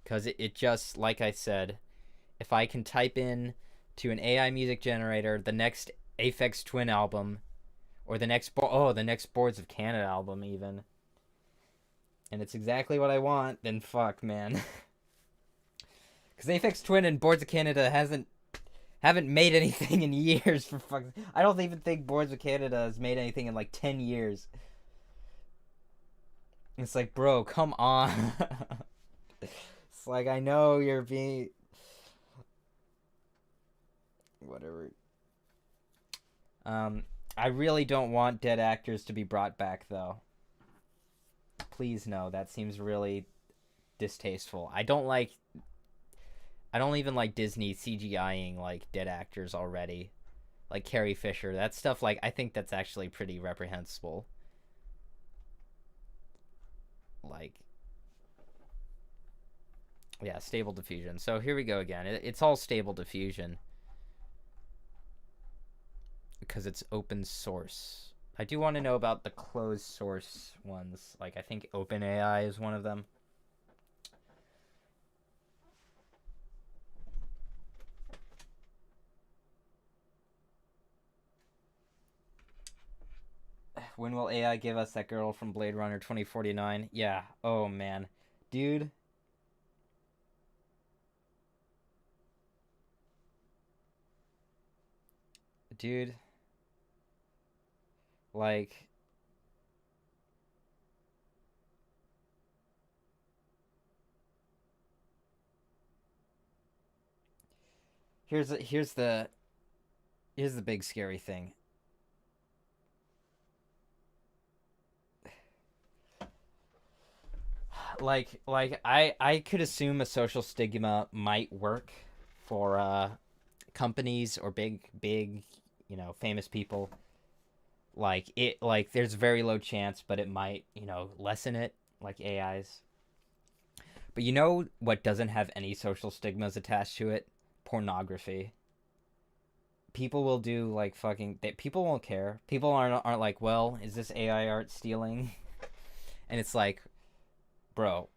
Because it just, like I said, if I can type in to an AI music generator the next Aphex Twin album, or the next Boards of Canada album even, and it's exactly what I want, then fuck, man. Because Aphex Twin and Boards of Canada haven't made anything in years, for fuck's. I don't even think Boards of Canada has made anything in like 10 years. It's like, bro, come on. It's like, I know you're being whatever. I really don't want dead actors to be brought back though. Please no, that seems really distasteful. I don't even like Disney CGIing like dead actors already. Like Carrie Fisher. That stuff, like, I think that's actually pretty reprehensible. Like, yeah, Stable Diffusion. So here we go again. It's all Stable Diffusion because it's open source. I do want to know about the closed source ones. Like, I think OpenAI is one of them. When will AI give us that girl from Blade Runner 2049? Yeah. Oh, man. Dude. Dude. Like, here's the big scary thing. Like I could assume a social stigma might work for companies or big, famous people. Like there's very low chance, but it might, lessen it, like AIs. But you know what doesn't have any social stigmas attached to it? Pornography. People will do like people won't care. People aren't like, well, is this AI art stealing? And it's like, bro,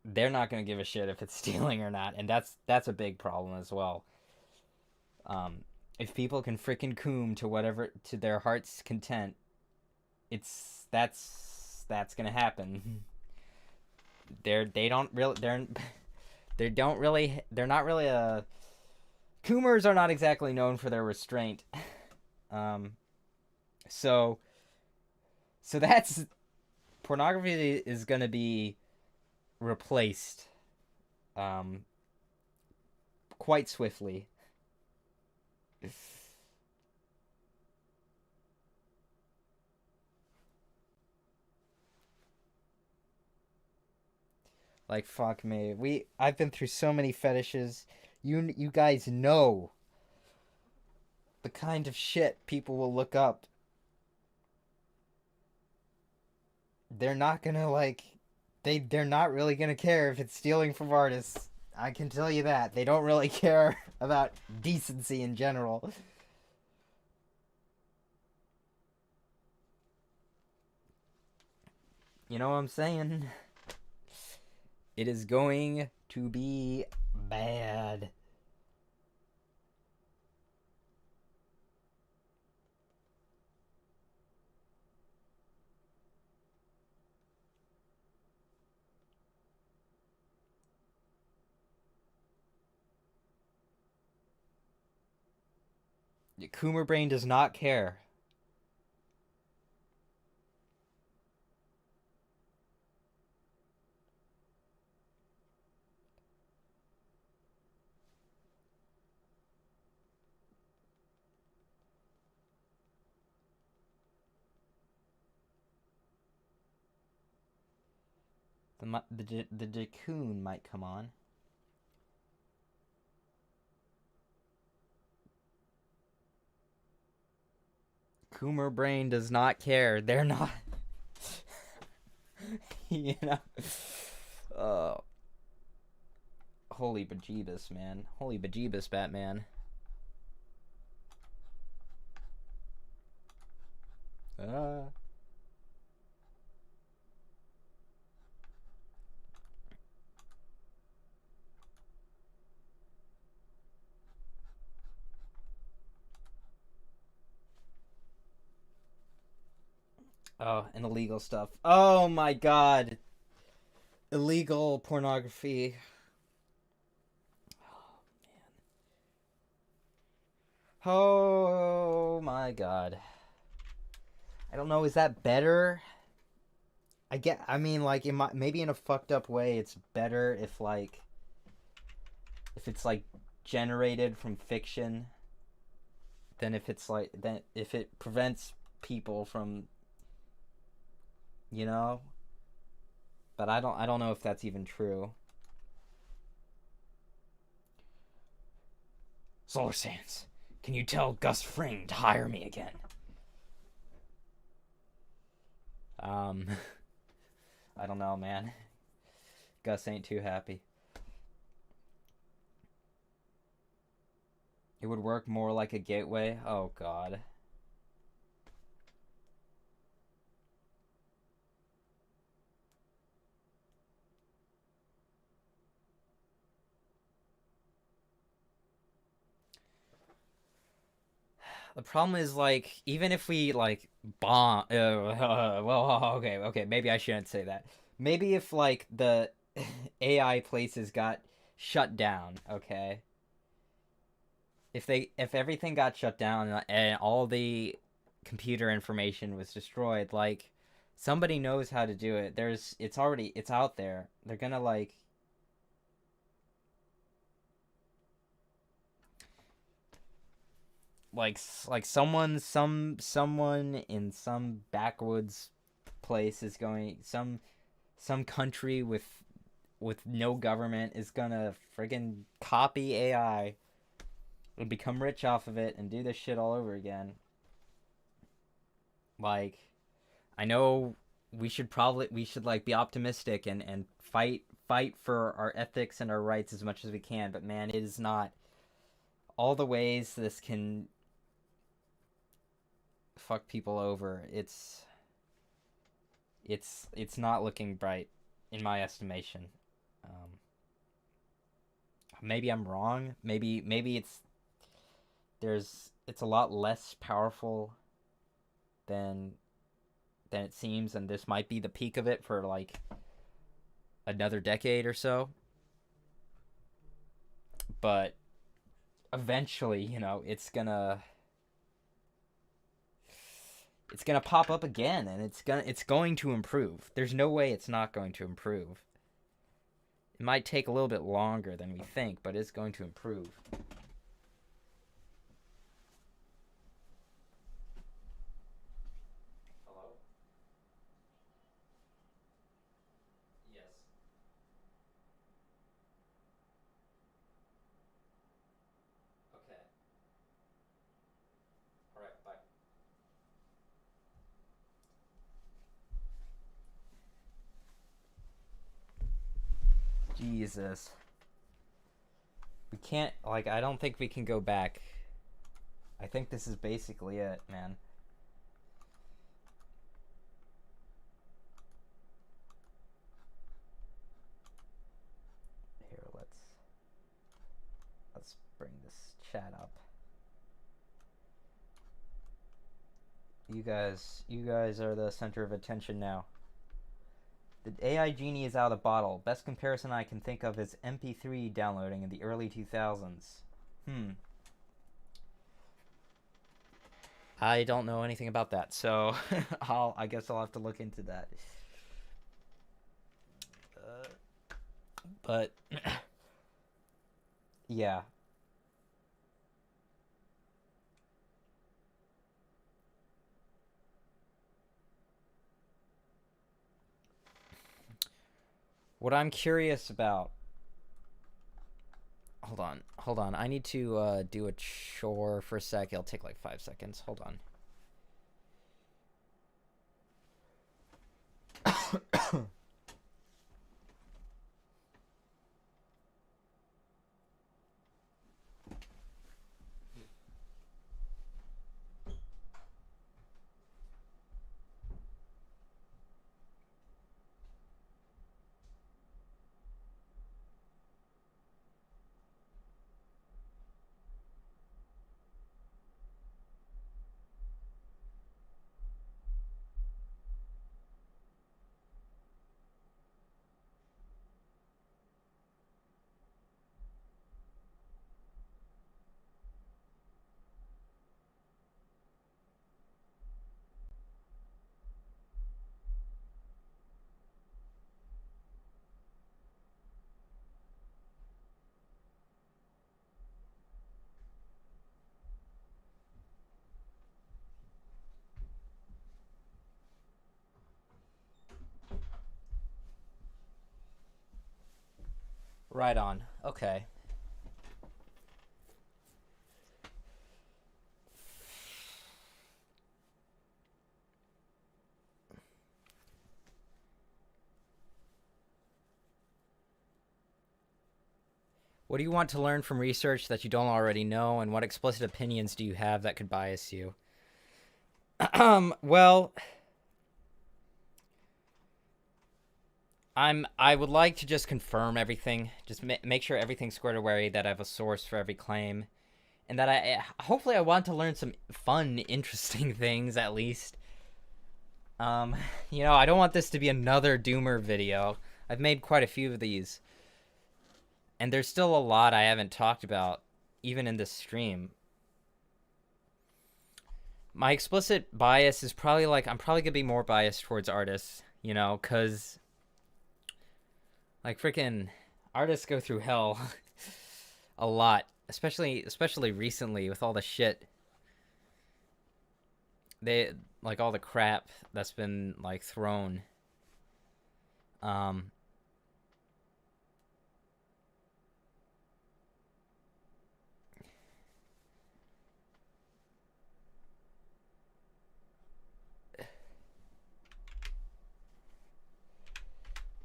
they're not gonna give a shit if it's stealing or not, and that's a big problem as well. If people can frickin' coom to their heart's content, that's gonna happen. They don't really they're not really a coomers are not exactly known for their restraint. Um, so that's pornography is gonna be replaced quite swiftly. Like, fuck me. I've been through so many fetishes. You guys know the kind of shit people will look up. They're not gonna like they're not really gonna care if it's stealing from artists. I can tell you that. They don't really care about decency in general. You know what I'm saying? It is going to be bad. Coomer Brain does not care. The Jakun might come on. Coomer Brain does not care. They're not. You know. Oh. Holy bejeebus, man. Holy bejeebus, Batman. Oh, and illegal stuff. Oh my god. Illegal pornography. Oh my god. I don't know, is that better? I mean, like, maybe in a fucked up way, it's better if it's like generated from fiction than if it prevents people from, you know. But I don't know if that's even true. Solar Sands, can you tell Gus Fring to hire me again? I don't know, man. Gus ain't too happy. It would work more like a gateway. Oh god. The problem is, like, even if we like bomb, well, okay, maybe I shouldn't say that. Maybe if like the AI places got shut down, okay. If everything got shut down and all the computer information was destroyed, like somebody knows how to do it. It's out there. They're gonna like someone in some backwoods place is going some country with no government is gonna friggin' copy AI and become rich off of it and do this shit all over again. Like, I know we should like be optimistic and fight for our ethics and our rights as much as we can, but man, it is not all the ways this can fuck people over. It's not looking bright in my estimation. Um, Maybe I'm wrong. Maybe it's a lot less powerful than it seems, and this might be the peak of it for like another decade or so. But eventually, you know, it's gonna pop up again, and it's going to improve. There's no way it's not going to improve. It might take a little bit longer than we think, but it's going to improve. Hello? Yes. Okay. All right. Bye. Jesus. We can't, like, I don't think we can go back. I think this is basically it, man. You guys are the center of attention now. The AI genie is out of the bottle. Best comparison I can think of is MP3 downloading in the early 2000s. I don't know anything about that, so I guess I'll have to look into that. But yeah. What I'm curious about. Hold on. I need to do a chore for a sec. It'll take like 5 seconds. Hold on. Right on. Okay. What do you want to learn from research that you don't already know, and what explicit opinions do you have that could bias you? Well, I would like to just confirm everything, just make sure everything's squared away, that I have a source for every claim, and that I hopefully I want to learn some fun, interesting things at least. You know, I don't want this to be another Doomer video. I've made quite a few of these, and there's still a lot I haven't talked about, even in this stream. My explicit bias is probably like, I'm probably gonna be more biased towards artists, you know, because like freaking artists go through hell a lot, especially recently with all the shit they like, all the crap that's been like thrown.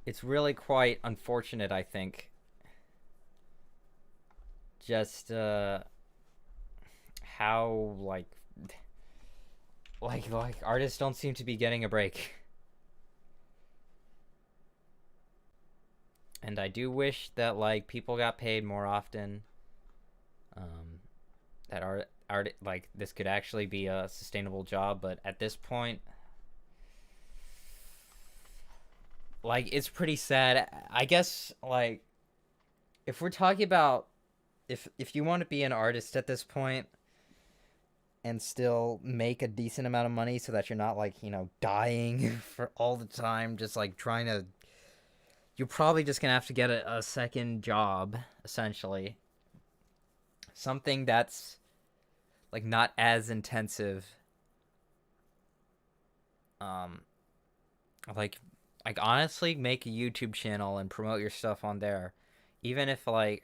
It's really quite unfortunate, I think. Just how like artists don't seem to be getting a break. And I do wish that like people got paid more often. That art like this could actually be a sustainable job, but at this point, like, it's pretty sad. I guess like if we're talking about if you want to be an artist at this point and still make a decent amount of money so that you're not like, you know, dying for all the time, just like trying to, you're probably just gonna have to get a second job, essentially. Something that's like not as intensive. Like honestly, make a YouTube channel and promote your stuff on there, even if like,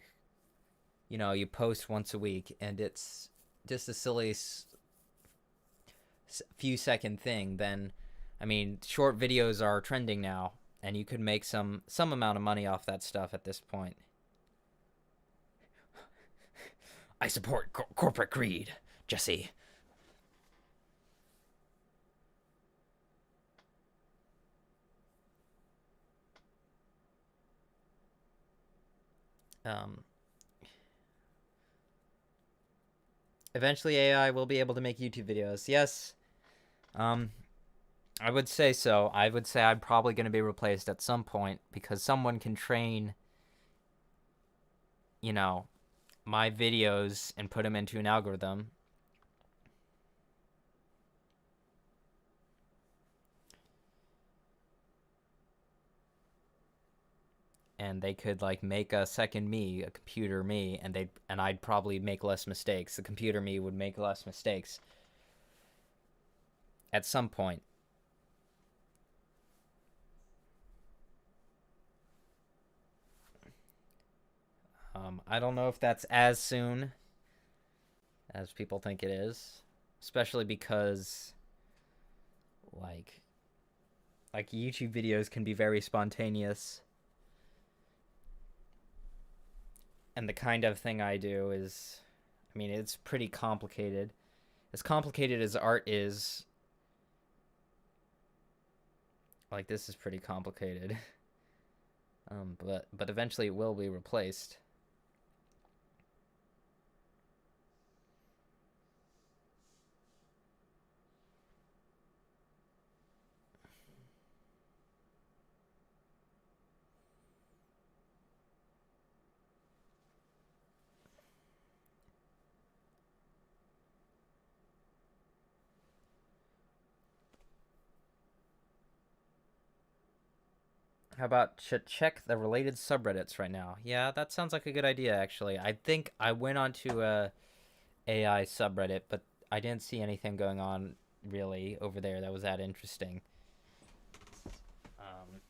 you know, you post once a week and it's just a silly few second thing. Then, I mean, short videos are trending now, and you could make some amount of money off that stuff at this point. I support corporate greed, Jesse. Eventually AI will be able to make YouTube videos. Yes, Um, I would say so. I would say I'm probably going to be replaced at some point because someone can train, you know, my videos and put them into an algorithm. And they could like make a second me, a computer me, and I'd probably make less mistakes. The computer me would make less mistakes at some point. I don't know if that's as soon as people think it is, especially because like YouTube videos can be very spontaneous, and the kind of thing I do is, I mean, it's pretty complicated. As complicated as art is, like this is pretty complicated. But eventually it will be replaced. How about check the related subreddits right now? Yeah, that sounds like a good idea actually. I think I went onto a AI subreddit, but I didn't see anything going on really over there that was that interesting. Um,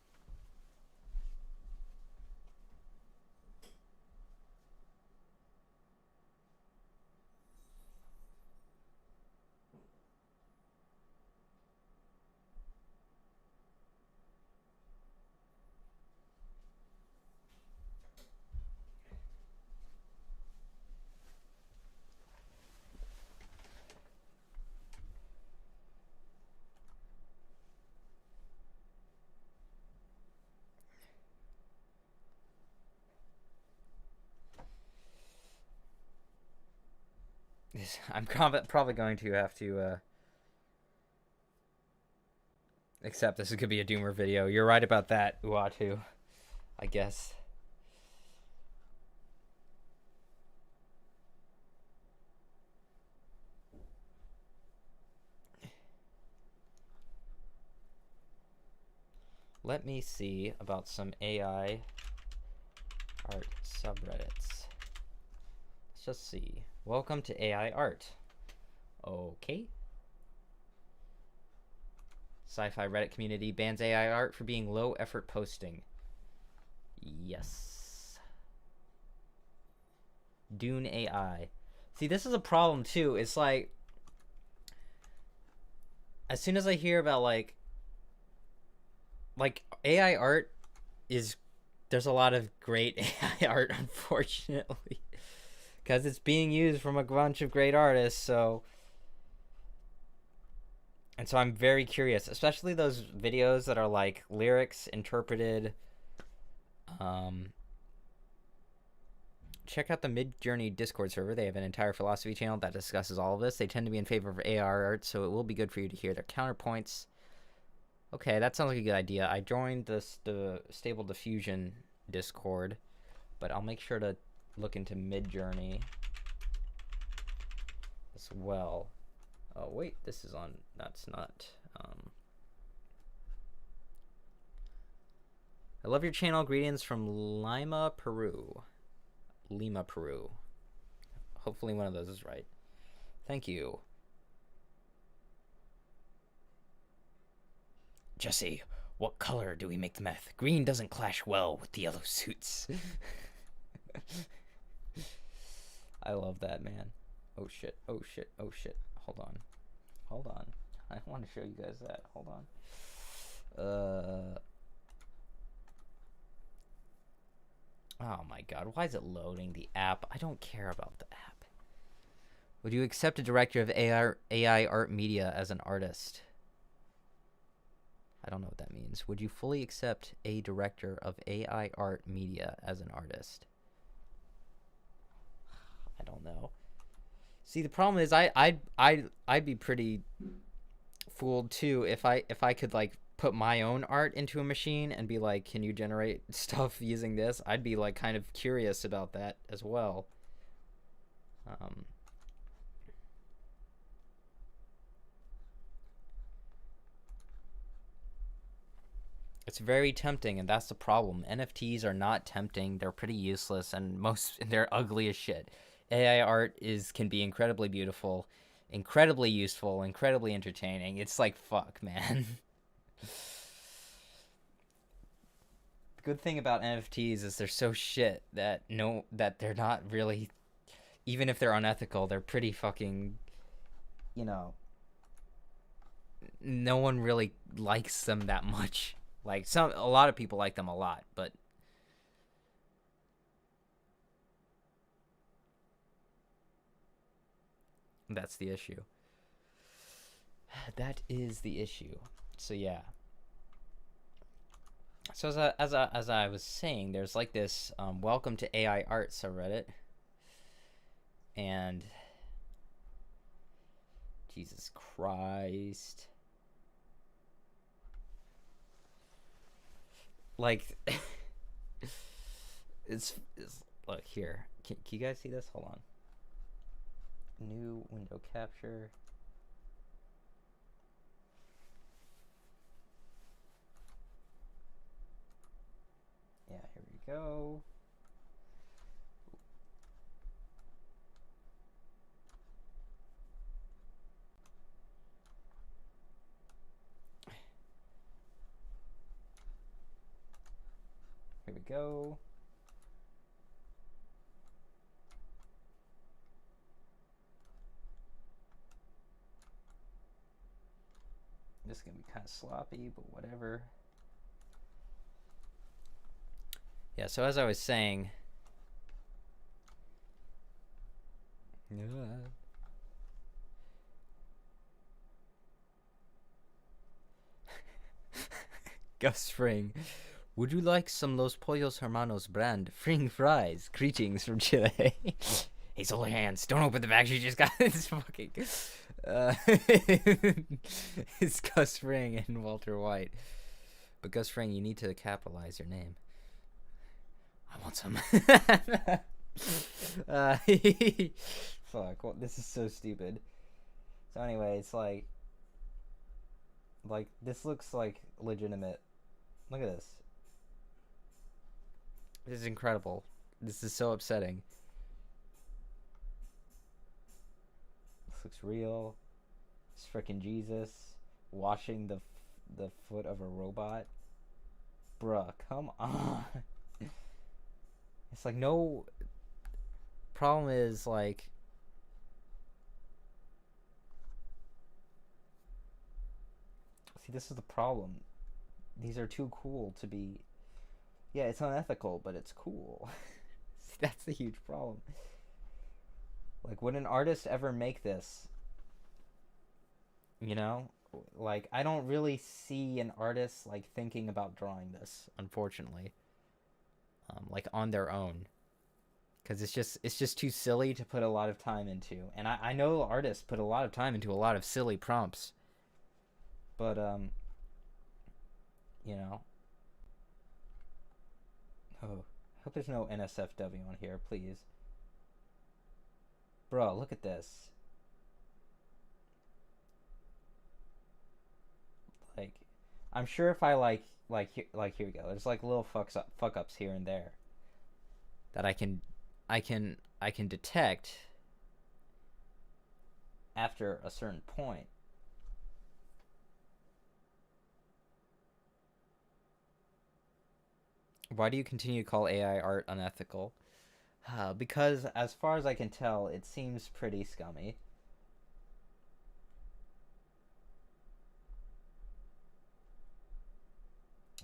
I'm probably going to have to accept this could be a Doomer video. You're right about that, Uatu. I guess. Let me see about some AI art subreddits. Let's just see. Welcome to AI art. Okay. Sci-fi Reddit community bans AI art for being low effort posting. Yes. Dune AI. See, this is a problem too. It's like, as soon as I hear about like AI art is, there's a lot of great AI art, unfortunately, because it's being used from a bunch of great artists. So I'm very curious, especially those videos that are like lyrics interpreted. Check out the Midjourney Discord server. They have an entire philosophy channel that discusses all of this. They tend to be in favor of AR art, so it will be good for you to hear their counterpoints. Okay, that sounds like a good idea. I joined the Stable Diffusion Discord, but I'll make sure to look into Midjourney as well. Oh wait, this is on. That's not. I love your channel. Greetings from Lima, Peru. Lima, Peru. Hopefully one of those is right. Thank you. Jesse, what color do we make the meth? Green doesn't clash well with the yellow suits. I love that, man. Oh shit, oh shit, oh shit. Hold on. Hold on. I want to show you guys that. Hold on. Oh my god, why is it loading the app? I don't care about the app. Would you accept a director of AI art media as an artist? I don't know what that means. Would you fully accept a director of AI art media as an artist? I don't know. See, the problem is I'd be pretty fooled too if I could like put my own art into a machine and be like, can you generate stuff using this? I'd be like kind of curious about that as well. Um, it's very tempting, and that's the problem. NFTs are not tempting. They're pretty useless, and they're ugly as shit. AI art can be incredibly beautiful, incredibly useful, incredibly entertaining. It's like fuck, man. The good thing about NFTs is they're so shit that they're not really, even if they're unethical, they're pretty fucking, you know, no one really likes them that much. Like a lot of people like them a lot, but that's the issue. That is the issue. So yeah. So as I was saying, there's like this welcome to AI art subreddit, and Jesus Christ, like it's look here. Can you guys see this? Hold on. New window capture. Yeah, here we go. Here we go. This is gonna be kind of sloppy, but whatever. Yeah, so as I was saying, Gus Fring, would you like some Los Pollos Hermanos brand Fring fries? Greetings from Chile. Hey, Solar Hands, don't open the bag. She just got this fucking. It's Gus Fring and Walter White. But Gus Fring, you need to capitalize your name. I want some. Fuck, well, this is so stupid. So anyway, it's like this looks like legitimate. Look at this. This is incredible. This is so upsetting. This looks real. It's freaking Jesus washing the foot of a robot. Bruh, come on. It's like no problem is like see, this is the problem. These are too cool to be. Yeah, it's unethical, but it's cool. See, that's the huge problem. Like, would an artist ever make this? You know? Like, I don't really see an artist, like, thinking about drawing this, unfortunately. Like, on their own. Because it's just too silly to put a lot of time into. And I know artists put a lot of time into a lot of silly prompts. But, you know. Oh, I hope there's no NSFW on here, please. Bro, look at this. Like, I'm sure if I like here we go. There's like little fuck ups here and there that I can detect after a certain point. Why do you continue to call AI art unethical? Because as far as I can tell, it seems pretty scummy.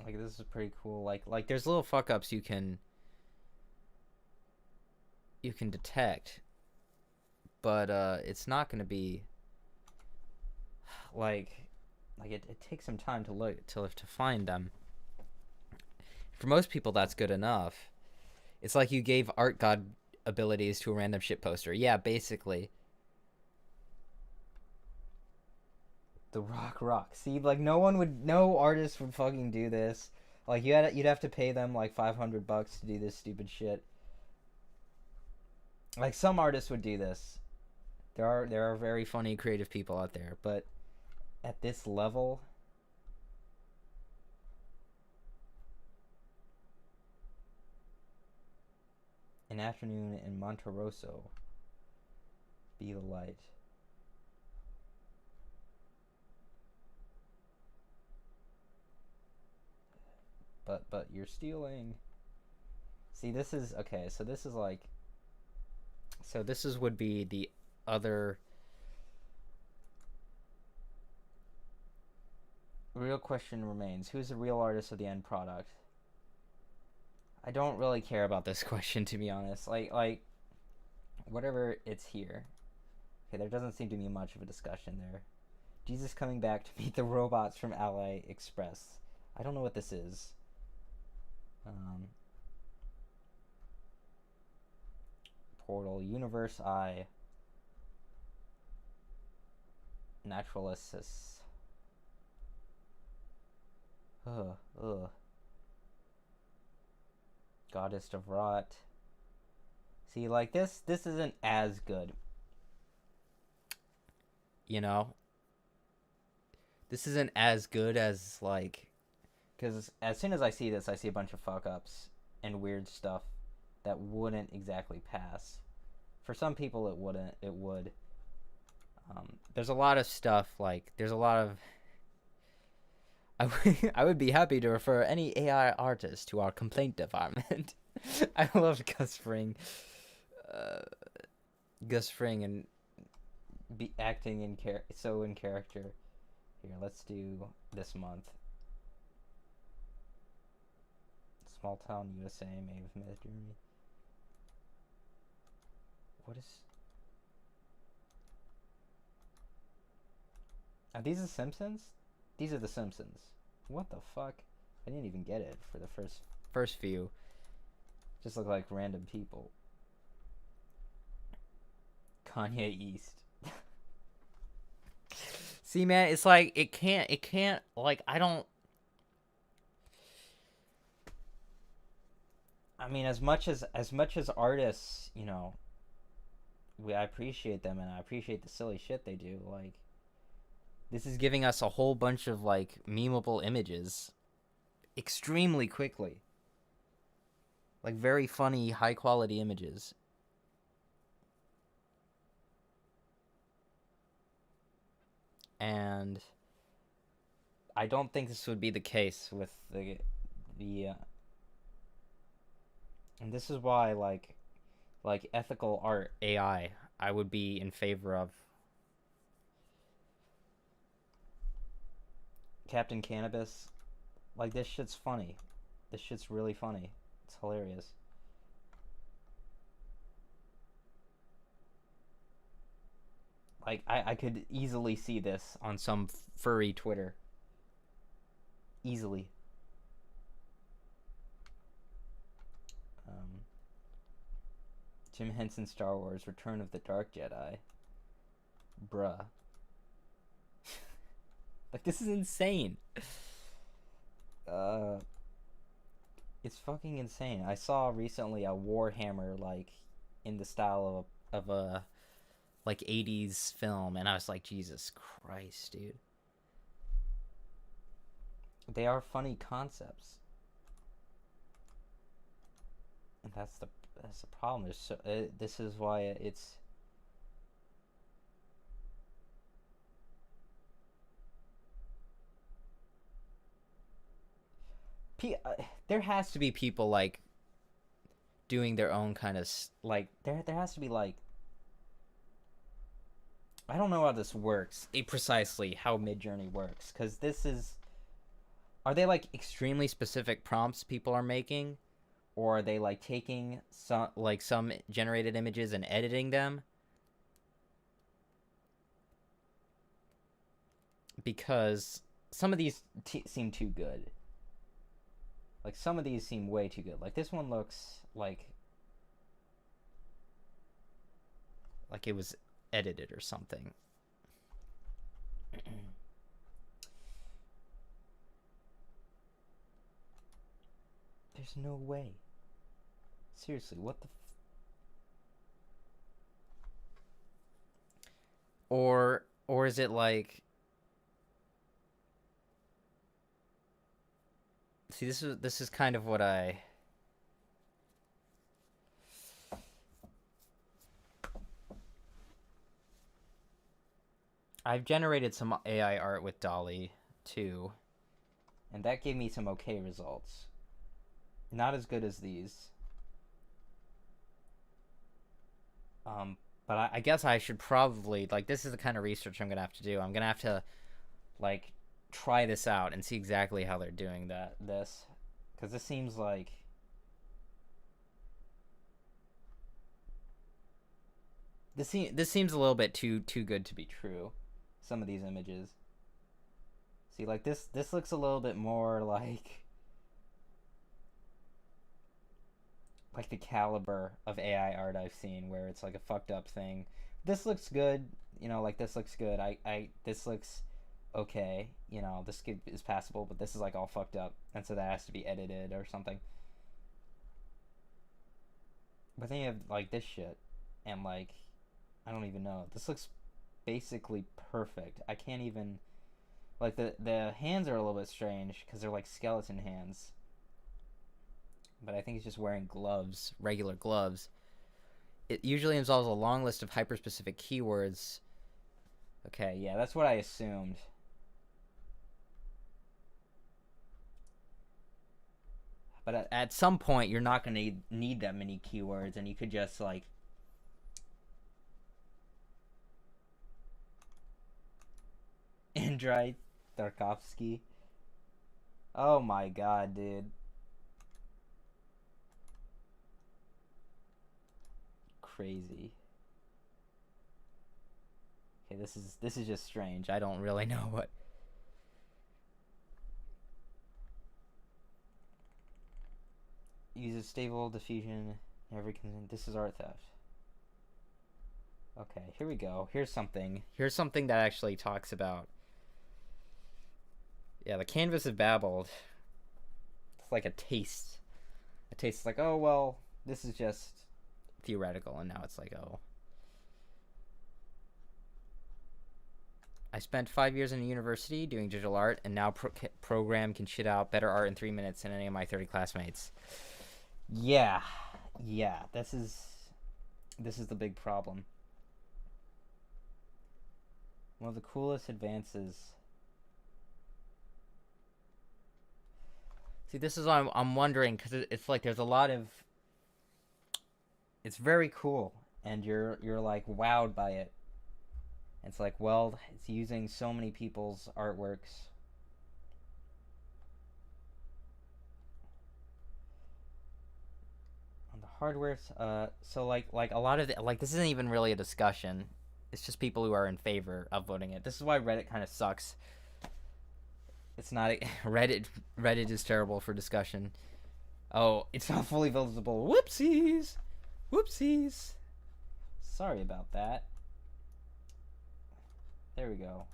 Like, this is pretty cool. Like there's little fuck ups you can detect, but it's not gonna be like it takes some time to look to find them. For most people, that's good enough. It's like you gave art god abilities to a random shit poster. Yeah, basically. The rock. See, like no artist would fucking do this. Like you'd have to pay them like $500 to do this stupid shit. Like some artists would do this. There are very funny creative people out there, but at this level, an afternoon in Monterosso, be the light. But you're stealing. See, this is okay. So this is like. So this is would be the other. Real question remains: who's the real artist of the end product? I don't really care about this question, to be honest. Like whatever, it's here. Okay, there doesn't seem to be much of a discussion there. Jesus coming back to meet the robots from Ally Express. I don't know what this is. Portal, Universe Eye, Naturalists. Ugh. Goddess of Rot. See, like this isn't as good. You know? This isn't as good as, like, because as soon as I see this, I see a bunch of fuck ups and weird stuff that wouldn't exactly pass. For some people, it wouldn't. It would. There's a lot of stuff, like, there's a lot of. I would be happy to refer any AI artist to our complaint department. I love Gus Fring. Gus Fring and be acting in character. Here, let's do this month. Small Town USA, May of Mid Journey. What is? Are these the Simpsons? These are the Simpsons. What the fuck? I didn't even get it for the first few. Just look like random people. Kanye East. See, man, it's like it can't like I don't. I mean, as much as artists, you know, I appreciate them and I appreciate the silly shit they do. Like, this is giving us a whole bunch of like memeable images, extremely quickly. Like very funny, high quality images. And I don't think this would be the case with the and this is why like ethical art AI I would be in favor of. Captain Cannabis, like this shit's funny. This shit's really funny. It's hilarious. Like I could easily see this on some furry Twitter. Easily. Jim Henson Star Wars Return of the Dark Jedi. Bruh. Like this is insane. It's fucking insane. I saw recently a Warhammer like in the style of a like 80s film and I was like, Jesus Christ, dude. They are funny concepts. And that's the problem. This is why it's there has to be people like doing their own kind of like there has to be like I don't know how this works precisely how Midjourney works because this is are they like extremely specific prompts people are making or are they like taking some generated images and editing them? Because some of these seem too good. Like some of these seem way too good. Like this one looks like it was edited or something. There's no way. Seriously, what the or is it like, see, this is kind of what I've generated some AI art with DALL-E 2, and that gave me some okay results. Not as good as these. But I guess I should probably, like, this is the kind of research I'm gonna have to do. I'm gonna have to, like, try this out and see exactly how they're doing this, because this seems like this seems a little bit too good to be true. Some of these images. See, like this looks a little bit more like the caliber of AI art I've seen, where it's like a fucked up thing. This looks good, like this looks good. This looks okay, this is passable, but this is like all fucked up, and so that has to be edited or something. But then you have like this shit, and like I don't even know. This looks basically perfect. I can't even, like, the hands are a little bit strange because they're like skeleton hands. But I think he's just wearing gloves, regular gloves. It usually involves a long list of hyper-specific keywords. Okay, yeah, that's what I assumed. But at some point, you're not going to need that many keywords, and you could just, like... Andrei Tarkovsky. Oh my god, dude. Crazy. Okay, this is just strange. I don't really know what. Uses stable diffusion. This is art theft. Okay, here we go. Here's something that actually talks about. Yeah, the canvas of babbled. It's like a taste. A taste is like, oh well, this is just theoretical, and now it's like, oh. I spent 5 years in a university doing digital art, and now program can shit out better art in 3 minutes than any of my 30 classmates. Yeah, this is the big problem. One of the coolest advances. See, this is what I'm wondering, because it's like there's a lot of. It's very cool, and you're like wowed by it. It's like, well, it's using so many people's artworks. On the hardware, so like a lot of this isn't even really a discussion. It's just people who are in favor of voting it. This is why Reddit kind of sucks. It's not Reddit is terrible for discussion. Oh, it's not fully visible. Whoopsies. Sorry about that. There we go.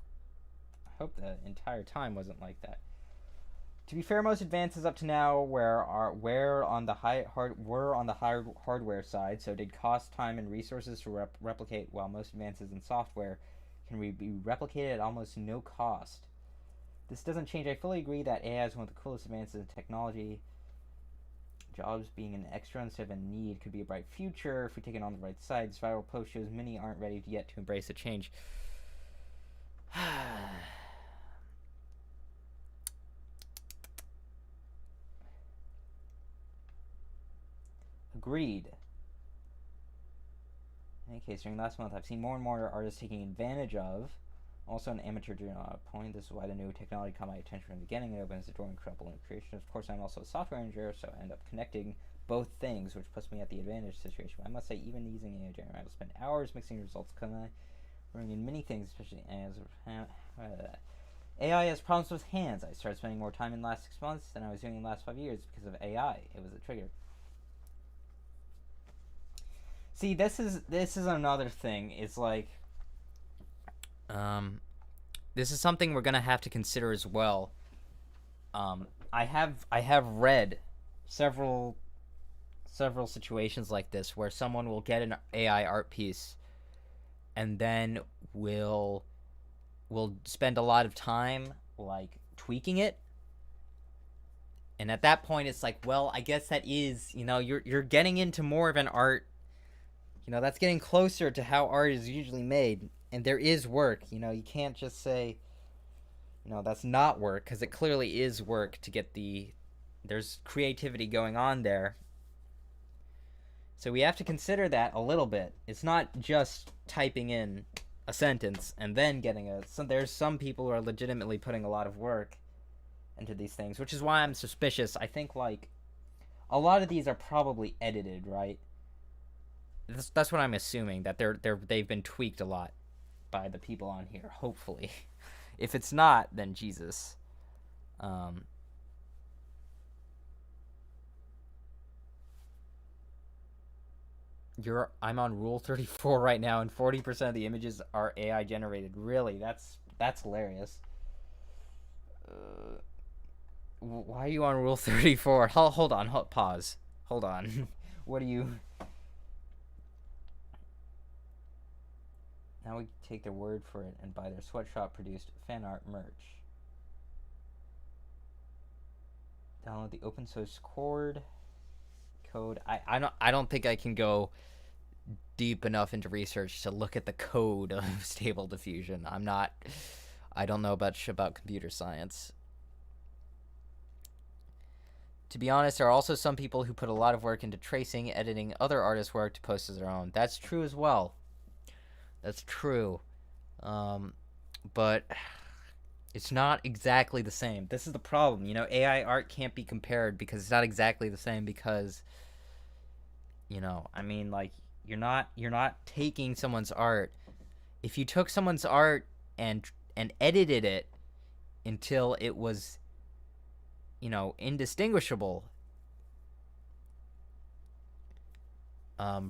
I hope the entire time wasn't like that. To be fair, most advances up to now were on the hardware side, so did cost time and resources to replicate, while most advances in software can be replicated at almost no cost. This doesn't change. I fully agree that AI is one of the coolest advances in technology. Jobs being an extra instead of a need could be a bright future if we take it on the right side. This viral post shows many aren't ready yet to embrace the change. Agreed. In any case, during last month, I've seen more and more artists taking advantage of. Also, an amateur point. This is why the new technology caught my attention from the beginning. It opens the door incredible in creation. Of course, I'm also a software engineer, so I end up connecting both things, which puts me at the advantage situation. I must say, even using AI generator, I will spend hours mixing results, bringing in many things, especially AI has problems with hands. I started spending more time in the last 6 months than I was doing in the last 5 years because of AI. It was a trigger. See, this is another thing. It's like, this is something we're gonna have to consider as well. I have read several situations like this where someone will get an AI art piece and then will spend a lot of time like tweaking it. And at that point it's like, well, I guess that is, you're getting into more of an art, that's getting closer to how art is usually made. And there is work, you can't just say, that's not work, because it clearly is work to get there's creativity going on there. So we have to consider that a little bit. It's not just typing in a sentence and then getting there's some people who are legitimately putting a lot of work into these things, which is why I'm suspicious. I think like a lot of these are probably edited, right? That's what I'm assuming, that they've been tweaked a lot by the people on here, hopefully. If it's not, then Jesus. I'm on Rule 34 right now, and 40% of the images are AI generated. Really, that's hilarious. Why are you on Rule 34? Hold on, pause. Hold on. What are you? Now we take their word for it and buy their sweatshop produced fan art merch. Download the open source code. I don't think I can go deep enough into research to look at the code of Stable Diffusion. I don't know much about computer science. To be honest, there are also some people who put a lot of work into tracing, editing other artists' work to post as their own. That's true as well. That's true. But it's not exactly the same. This is the problem. AI art can't be compared because it's not exactly the same, because like you're not taking someone's art. If you took someone's art and edited it until it was indistinguishable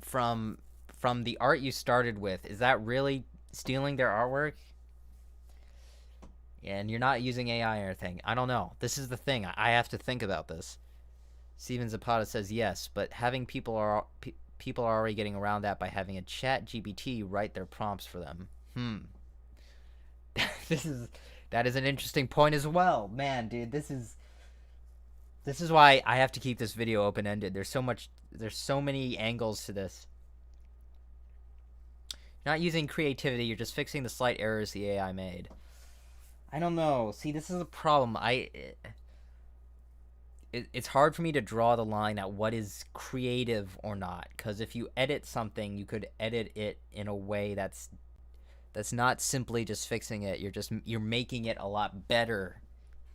from the art you started with, is that really stealing their artwork? And you're not using AI or anything. I don't know. This is the thing. I have to think about this. Steven Zapata says yes, but having people are already getting around that by having a chat GPT write their prompts for them. That is an interesting point as well. Man, dude, this is why I have to keep this video open-ended. There's so many angles to this. You're not using creativity, you're just fixing the slight errors the AI made. I don't know. See, this is a problem. It's hard for me to draw the line at what is creative or not, because if you edit something, you could edit it in a way that's not simply just fixing it. You're making it a lot better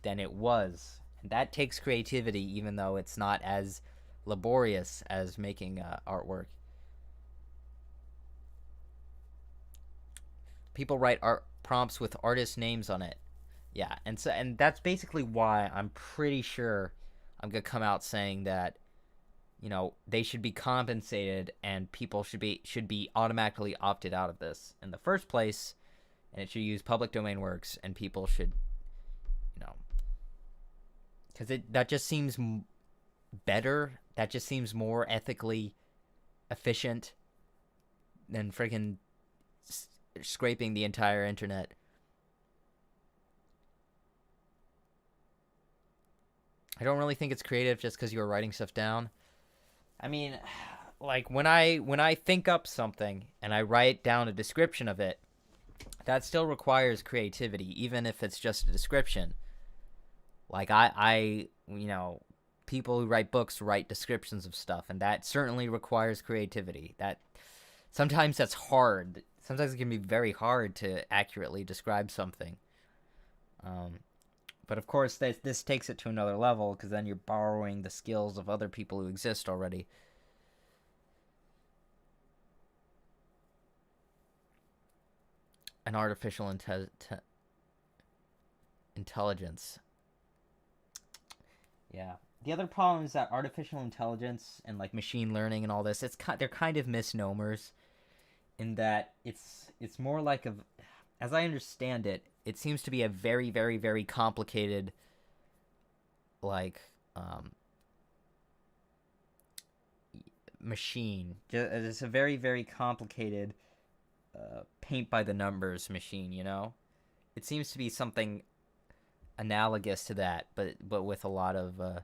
than it was, and that takes creativity, even though it's not as laborious as making artwork. People write art prompts with artist names on it. Yeah, and that's basically why I'm pretty sure I'm gonna come out saying that they should be compensated and people should be automatically opted out of this in the first place, and it should use public domain works, and people should because that just seems better. That just seems more ethically efficient than freaking scraping the entire internet. I don't really think it's creative just because you were writing stuff down. I mean, like when I think up something and I write down a description of it, that still requires creativity, even if it's just a description. Like I people who write books write descriptions of stuff, and that certainly requires creativity. That sometimes that's hard. Sometimes it can be very hard to accurately describe something. But of course, this takes it to another level, because then you're borrowing the skills of other people who exist already. An artificial intelligence. Yeah. The other problem is that artificial intelligence and like machine learning and all this, they're kind of misnomers, in that it's more like as I understand it, it seems to be a very, very, very complicated, like, machine. It's a very, very complicated paint by the numbers machine, you know? It seems to be something analogous to that, but with a lot of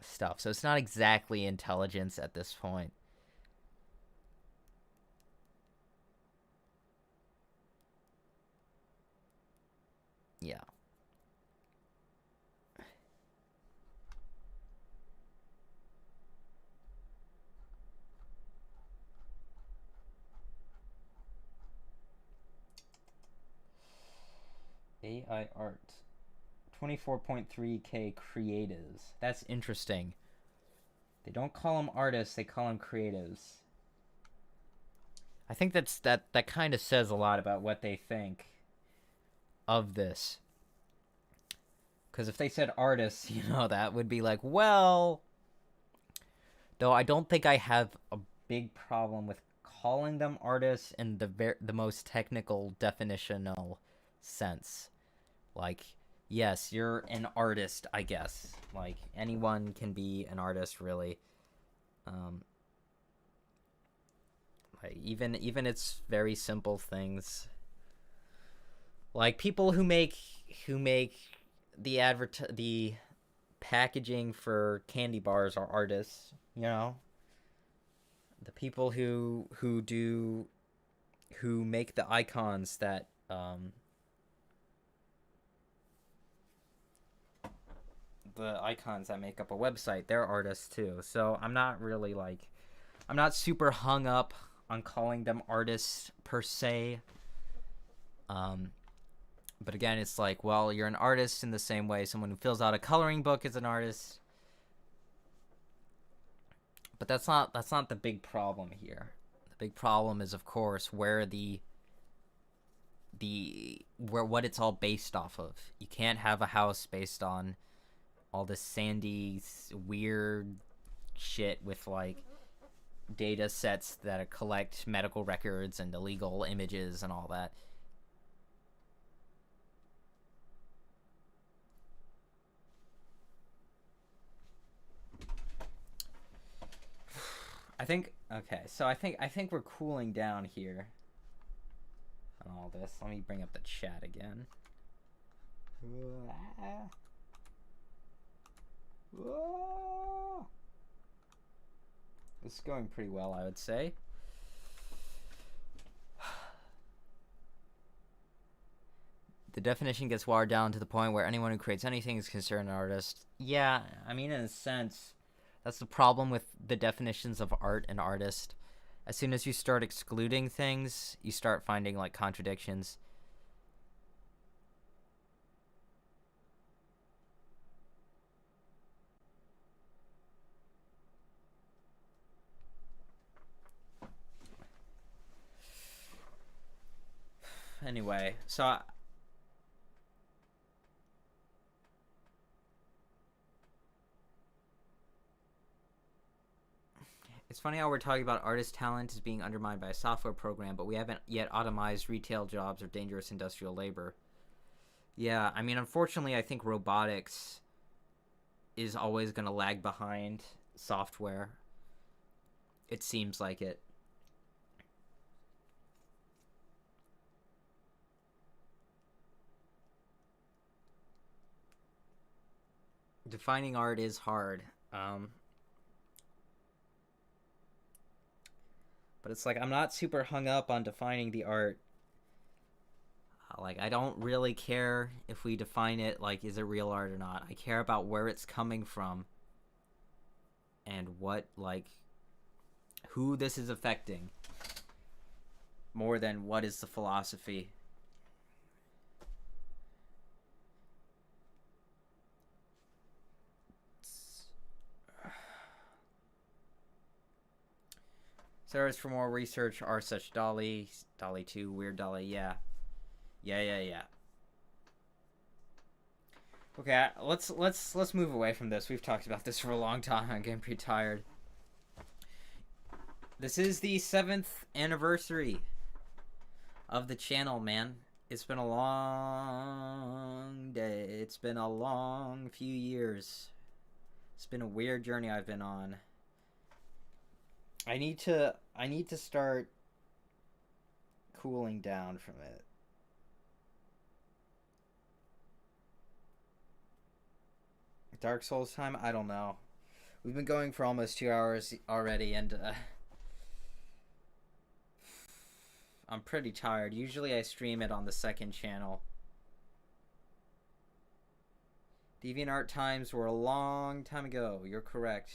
stuff. So it's not exactly intelligence at this point. Yeah. AI art. 24.3K creatives. That's interesting. They don't call them artists, they call them creatives. I think that kind of says a lot about what they think of this. Because if they said artists, you know, that would be like, well... Though I don't think I have a big problem with calling them artists in the most technical definitional sense. Like, yes, you're an artist, I guess. Like, anyone can be an artist, really. Like, even it's very simple things. Like, people who make the packaging for candy bars are artists, you know? The people who make the icons that make up a website, they're artists too. So I'm not super hung up on calling them artists per se. But again, it's like, well, you're an artist in the same way someone who fills out a coloring book is an artist. But that's not the big problem here. The big problem is, of course, where what it's all based off of. You can't have a house based on all this sandy, weird shit with like data sets that collect medical records and illegal images and all that. I think we're cooling down here on all this. Let me bring up the chat again. This is going pretty well, I would say. The definition gets watered down to the point where anyone who creates anything is considered an artist. Yeah, I mean, in a sense, that's the problem with the definitions of art and artist. As soon as you start excluding things, you start finding like contradictions. Anyway, so it's funny how we're talking about artist talent is being undermined by a software program, but we haven't yet automized retail jobs or dangerous industrial labor. Yeah, I mean, unfortunately, I think robotics is always going to lag behind software. It seems like it. Defining art is hard. But it's like, I'm not super hung up on defining the art. Like, I don't really care if we define it, like, is it real art or not. I care about where it's coming from. And what, like, who this is affecting. More than what is the philosophy. Sarah's for more research are such Dolly 2, Weird Dolly, yeah. Yeah. Okay, let's move away from this. We've talked about this for a long time. I'm getting pretty tired. This is the 7th anniversary of the channel, man. It's been a long day. It's been a long few years. It's been a weird journey I've been on. I need to start cooling down from it. Dark Souls time? I don't know. We've been going for almost 2 hours already, and I'm pretty tired. Usually I stream it on the second channel. DeviantArt times were a long time ago. You're correct.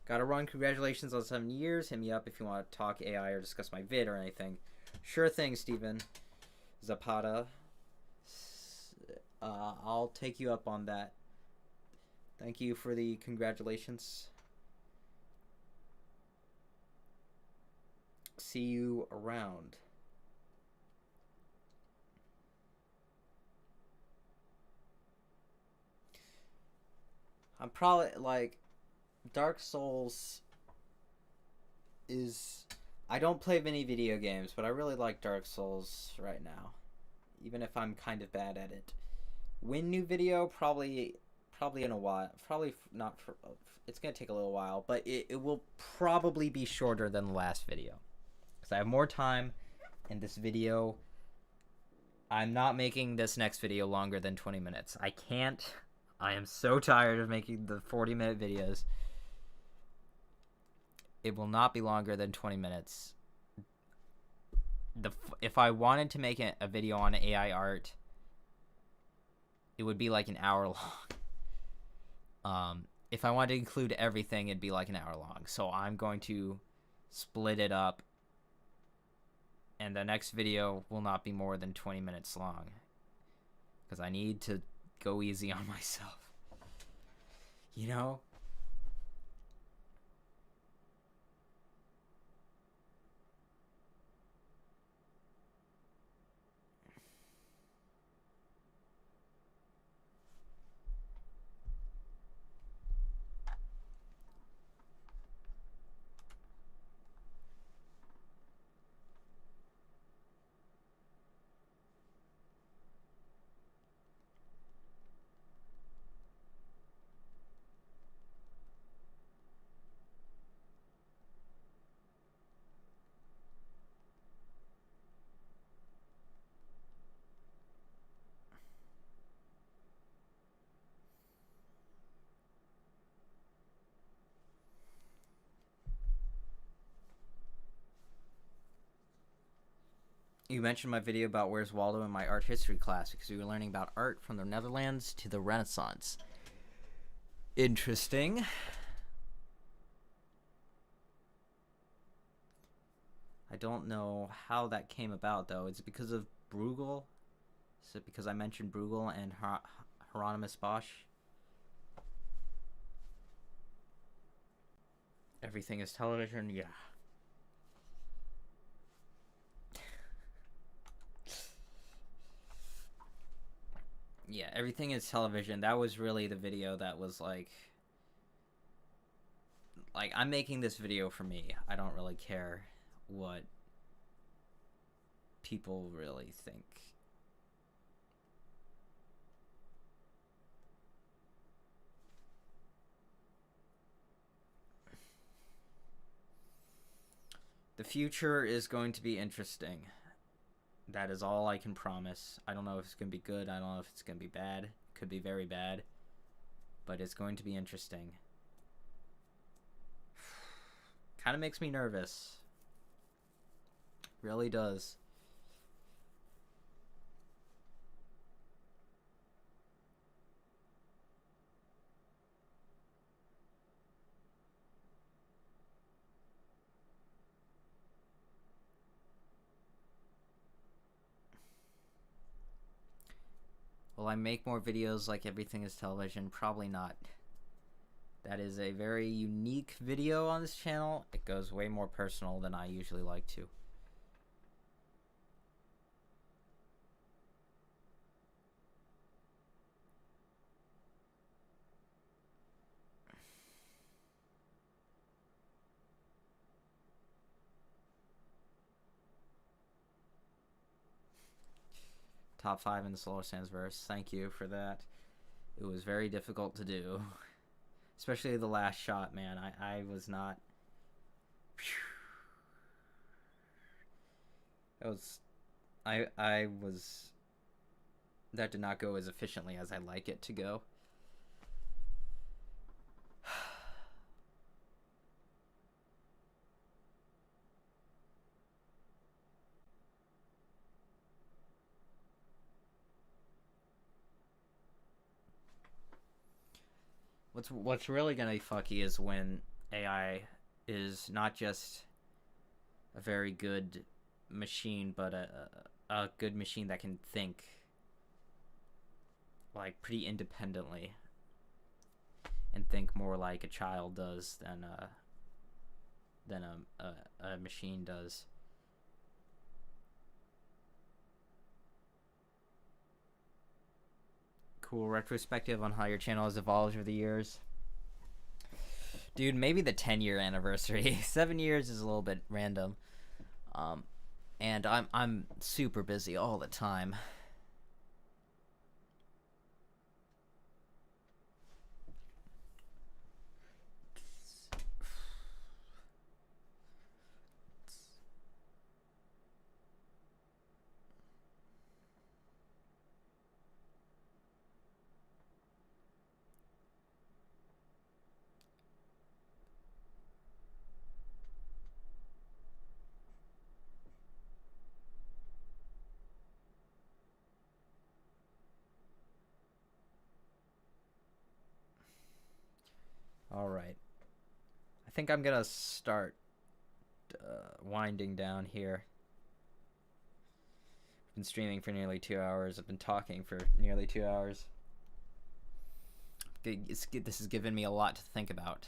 Gotta run. Congratulations on 7 years. Hit me up if you want to talk AI or discuss my vid or anything. Sure thing, Steven. Zapata. I'll take you up on that. Thank you for the congratulations. See you around. I'm probably like Dark Souls is I don't play many video games, but I really like Dark Souls right now. Even if I'm kind of bad at it. Win new video probably in a while. Probably not for it's going to take a little while, but it will probably be shorter than the last video. Cuz I have more time in this video. I'm not making this next video longer than 20 minutes. I can't. I am so tired of making the 40-minute videos. It will not be longer than 20 minutes. If I wanted to make a video on AI art, it would be like an hour long. If I wanted to include everything, it'd be like an hour long. So I'm going to split it up, and the next video will not be more than 20 minutes long, because I need to go easy on myself. You know? You mentioned my video about Where's Waldo in my art history class because we were learning about art from the Netherlands to the Renaissance. Interesting. I don't know how that came about, though. Is it because of Bruegel? Is it because I mentioned Bruegel and Hieronymus Bosch? Everything is television? Yeah. Yeah, everything is television. That was really the video that was like I'm making this video for me. I don't really care what people really think. The future is going to be interesting. That is all I can promise. I don't know if it's going to be good. I don't know if it's going to be bad. It could be very bad. But it's going to be interesting. Kind of makes me nervous. Really does. Will I make more videos like Everything is Television? Probably not. That is a very unique video on this channel. It goes way more personal than I usually like to. Top 5 in the Solar Sands verse. Thank you for that. It was very difficult to do. Especially the last shot, man. I was not. That was. I was. That did not go as efficiently as I like it to go. What's really gonna be fucky is when AI is not just a very good machine, but a good machine that can think like pretty independently and think more like a child does than a machine does. Cool retrospective on how your channel has evolved over the years. Dude, maybe the 10-year anniversary. 7 years is a little bit random. And I'm super busy all the time. All right. I think I'm gonna start winding down here. I've been streaming for nearly 2 hours. I've been talking for nearly 2 hours. This has given me a lot to think about.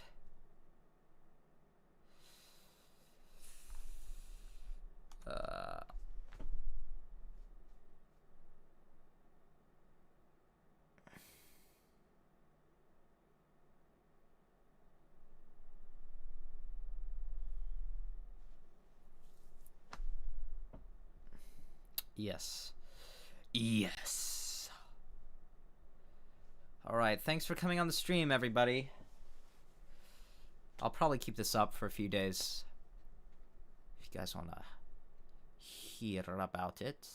Yes. Yes. Alright, thanks for coming on the stream, everybody. I'll probably keep this up for a few days. If you guys want to hear about it.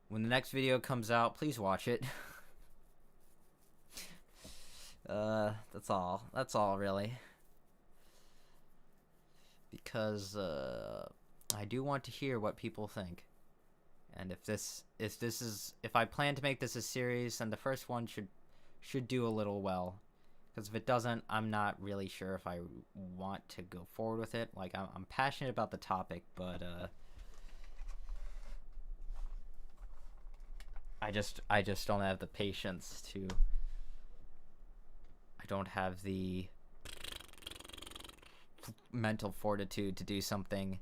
When the next video comes out, please watch it. That's all. That's all, really. Because, I do want to hear what people think. And if I plan to make this a series, then the first one should do a little well. Because if it doesn't, I'm not really sure if I want to go forward with it. Like, I'm passionate about the topic, but I just don't have the patience to. I don't have the mental fortitude to do something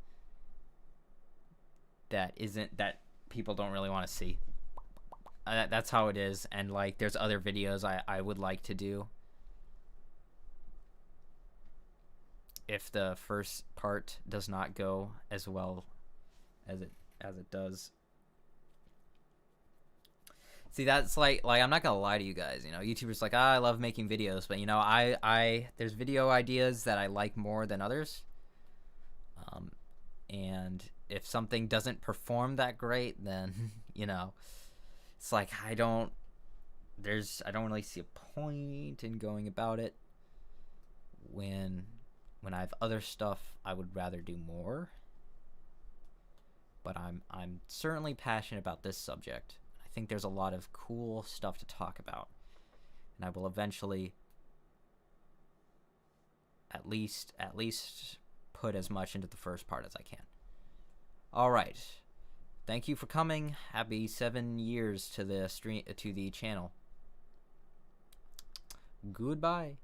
that people don't really want to see. That's how it is. And like, there's other videos I would like to do if the first part does not go as well as it does. See, that's like I'm not gonna lie to you guys, you know, YouTubers like, I love making videos, but you know, there's video ideas that I like more than others. And if something doesn't perform that great, then you know, it's like I don't really see a point in going about it when I have other stuff I would rather do more. But I'm certainly passionate about this subject. I think there's a lot of cool stuff to talk about, and I will eventually at least put as much into the first part as I can. All right, thank you for coming. Happy 7 years to the channel. Goodbye.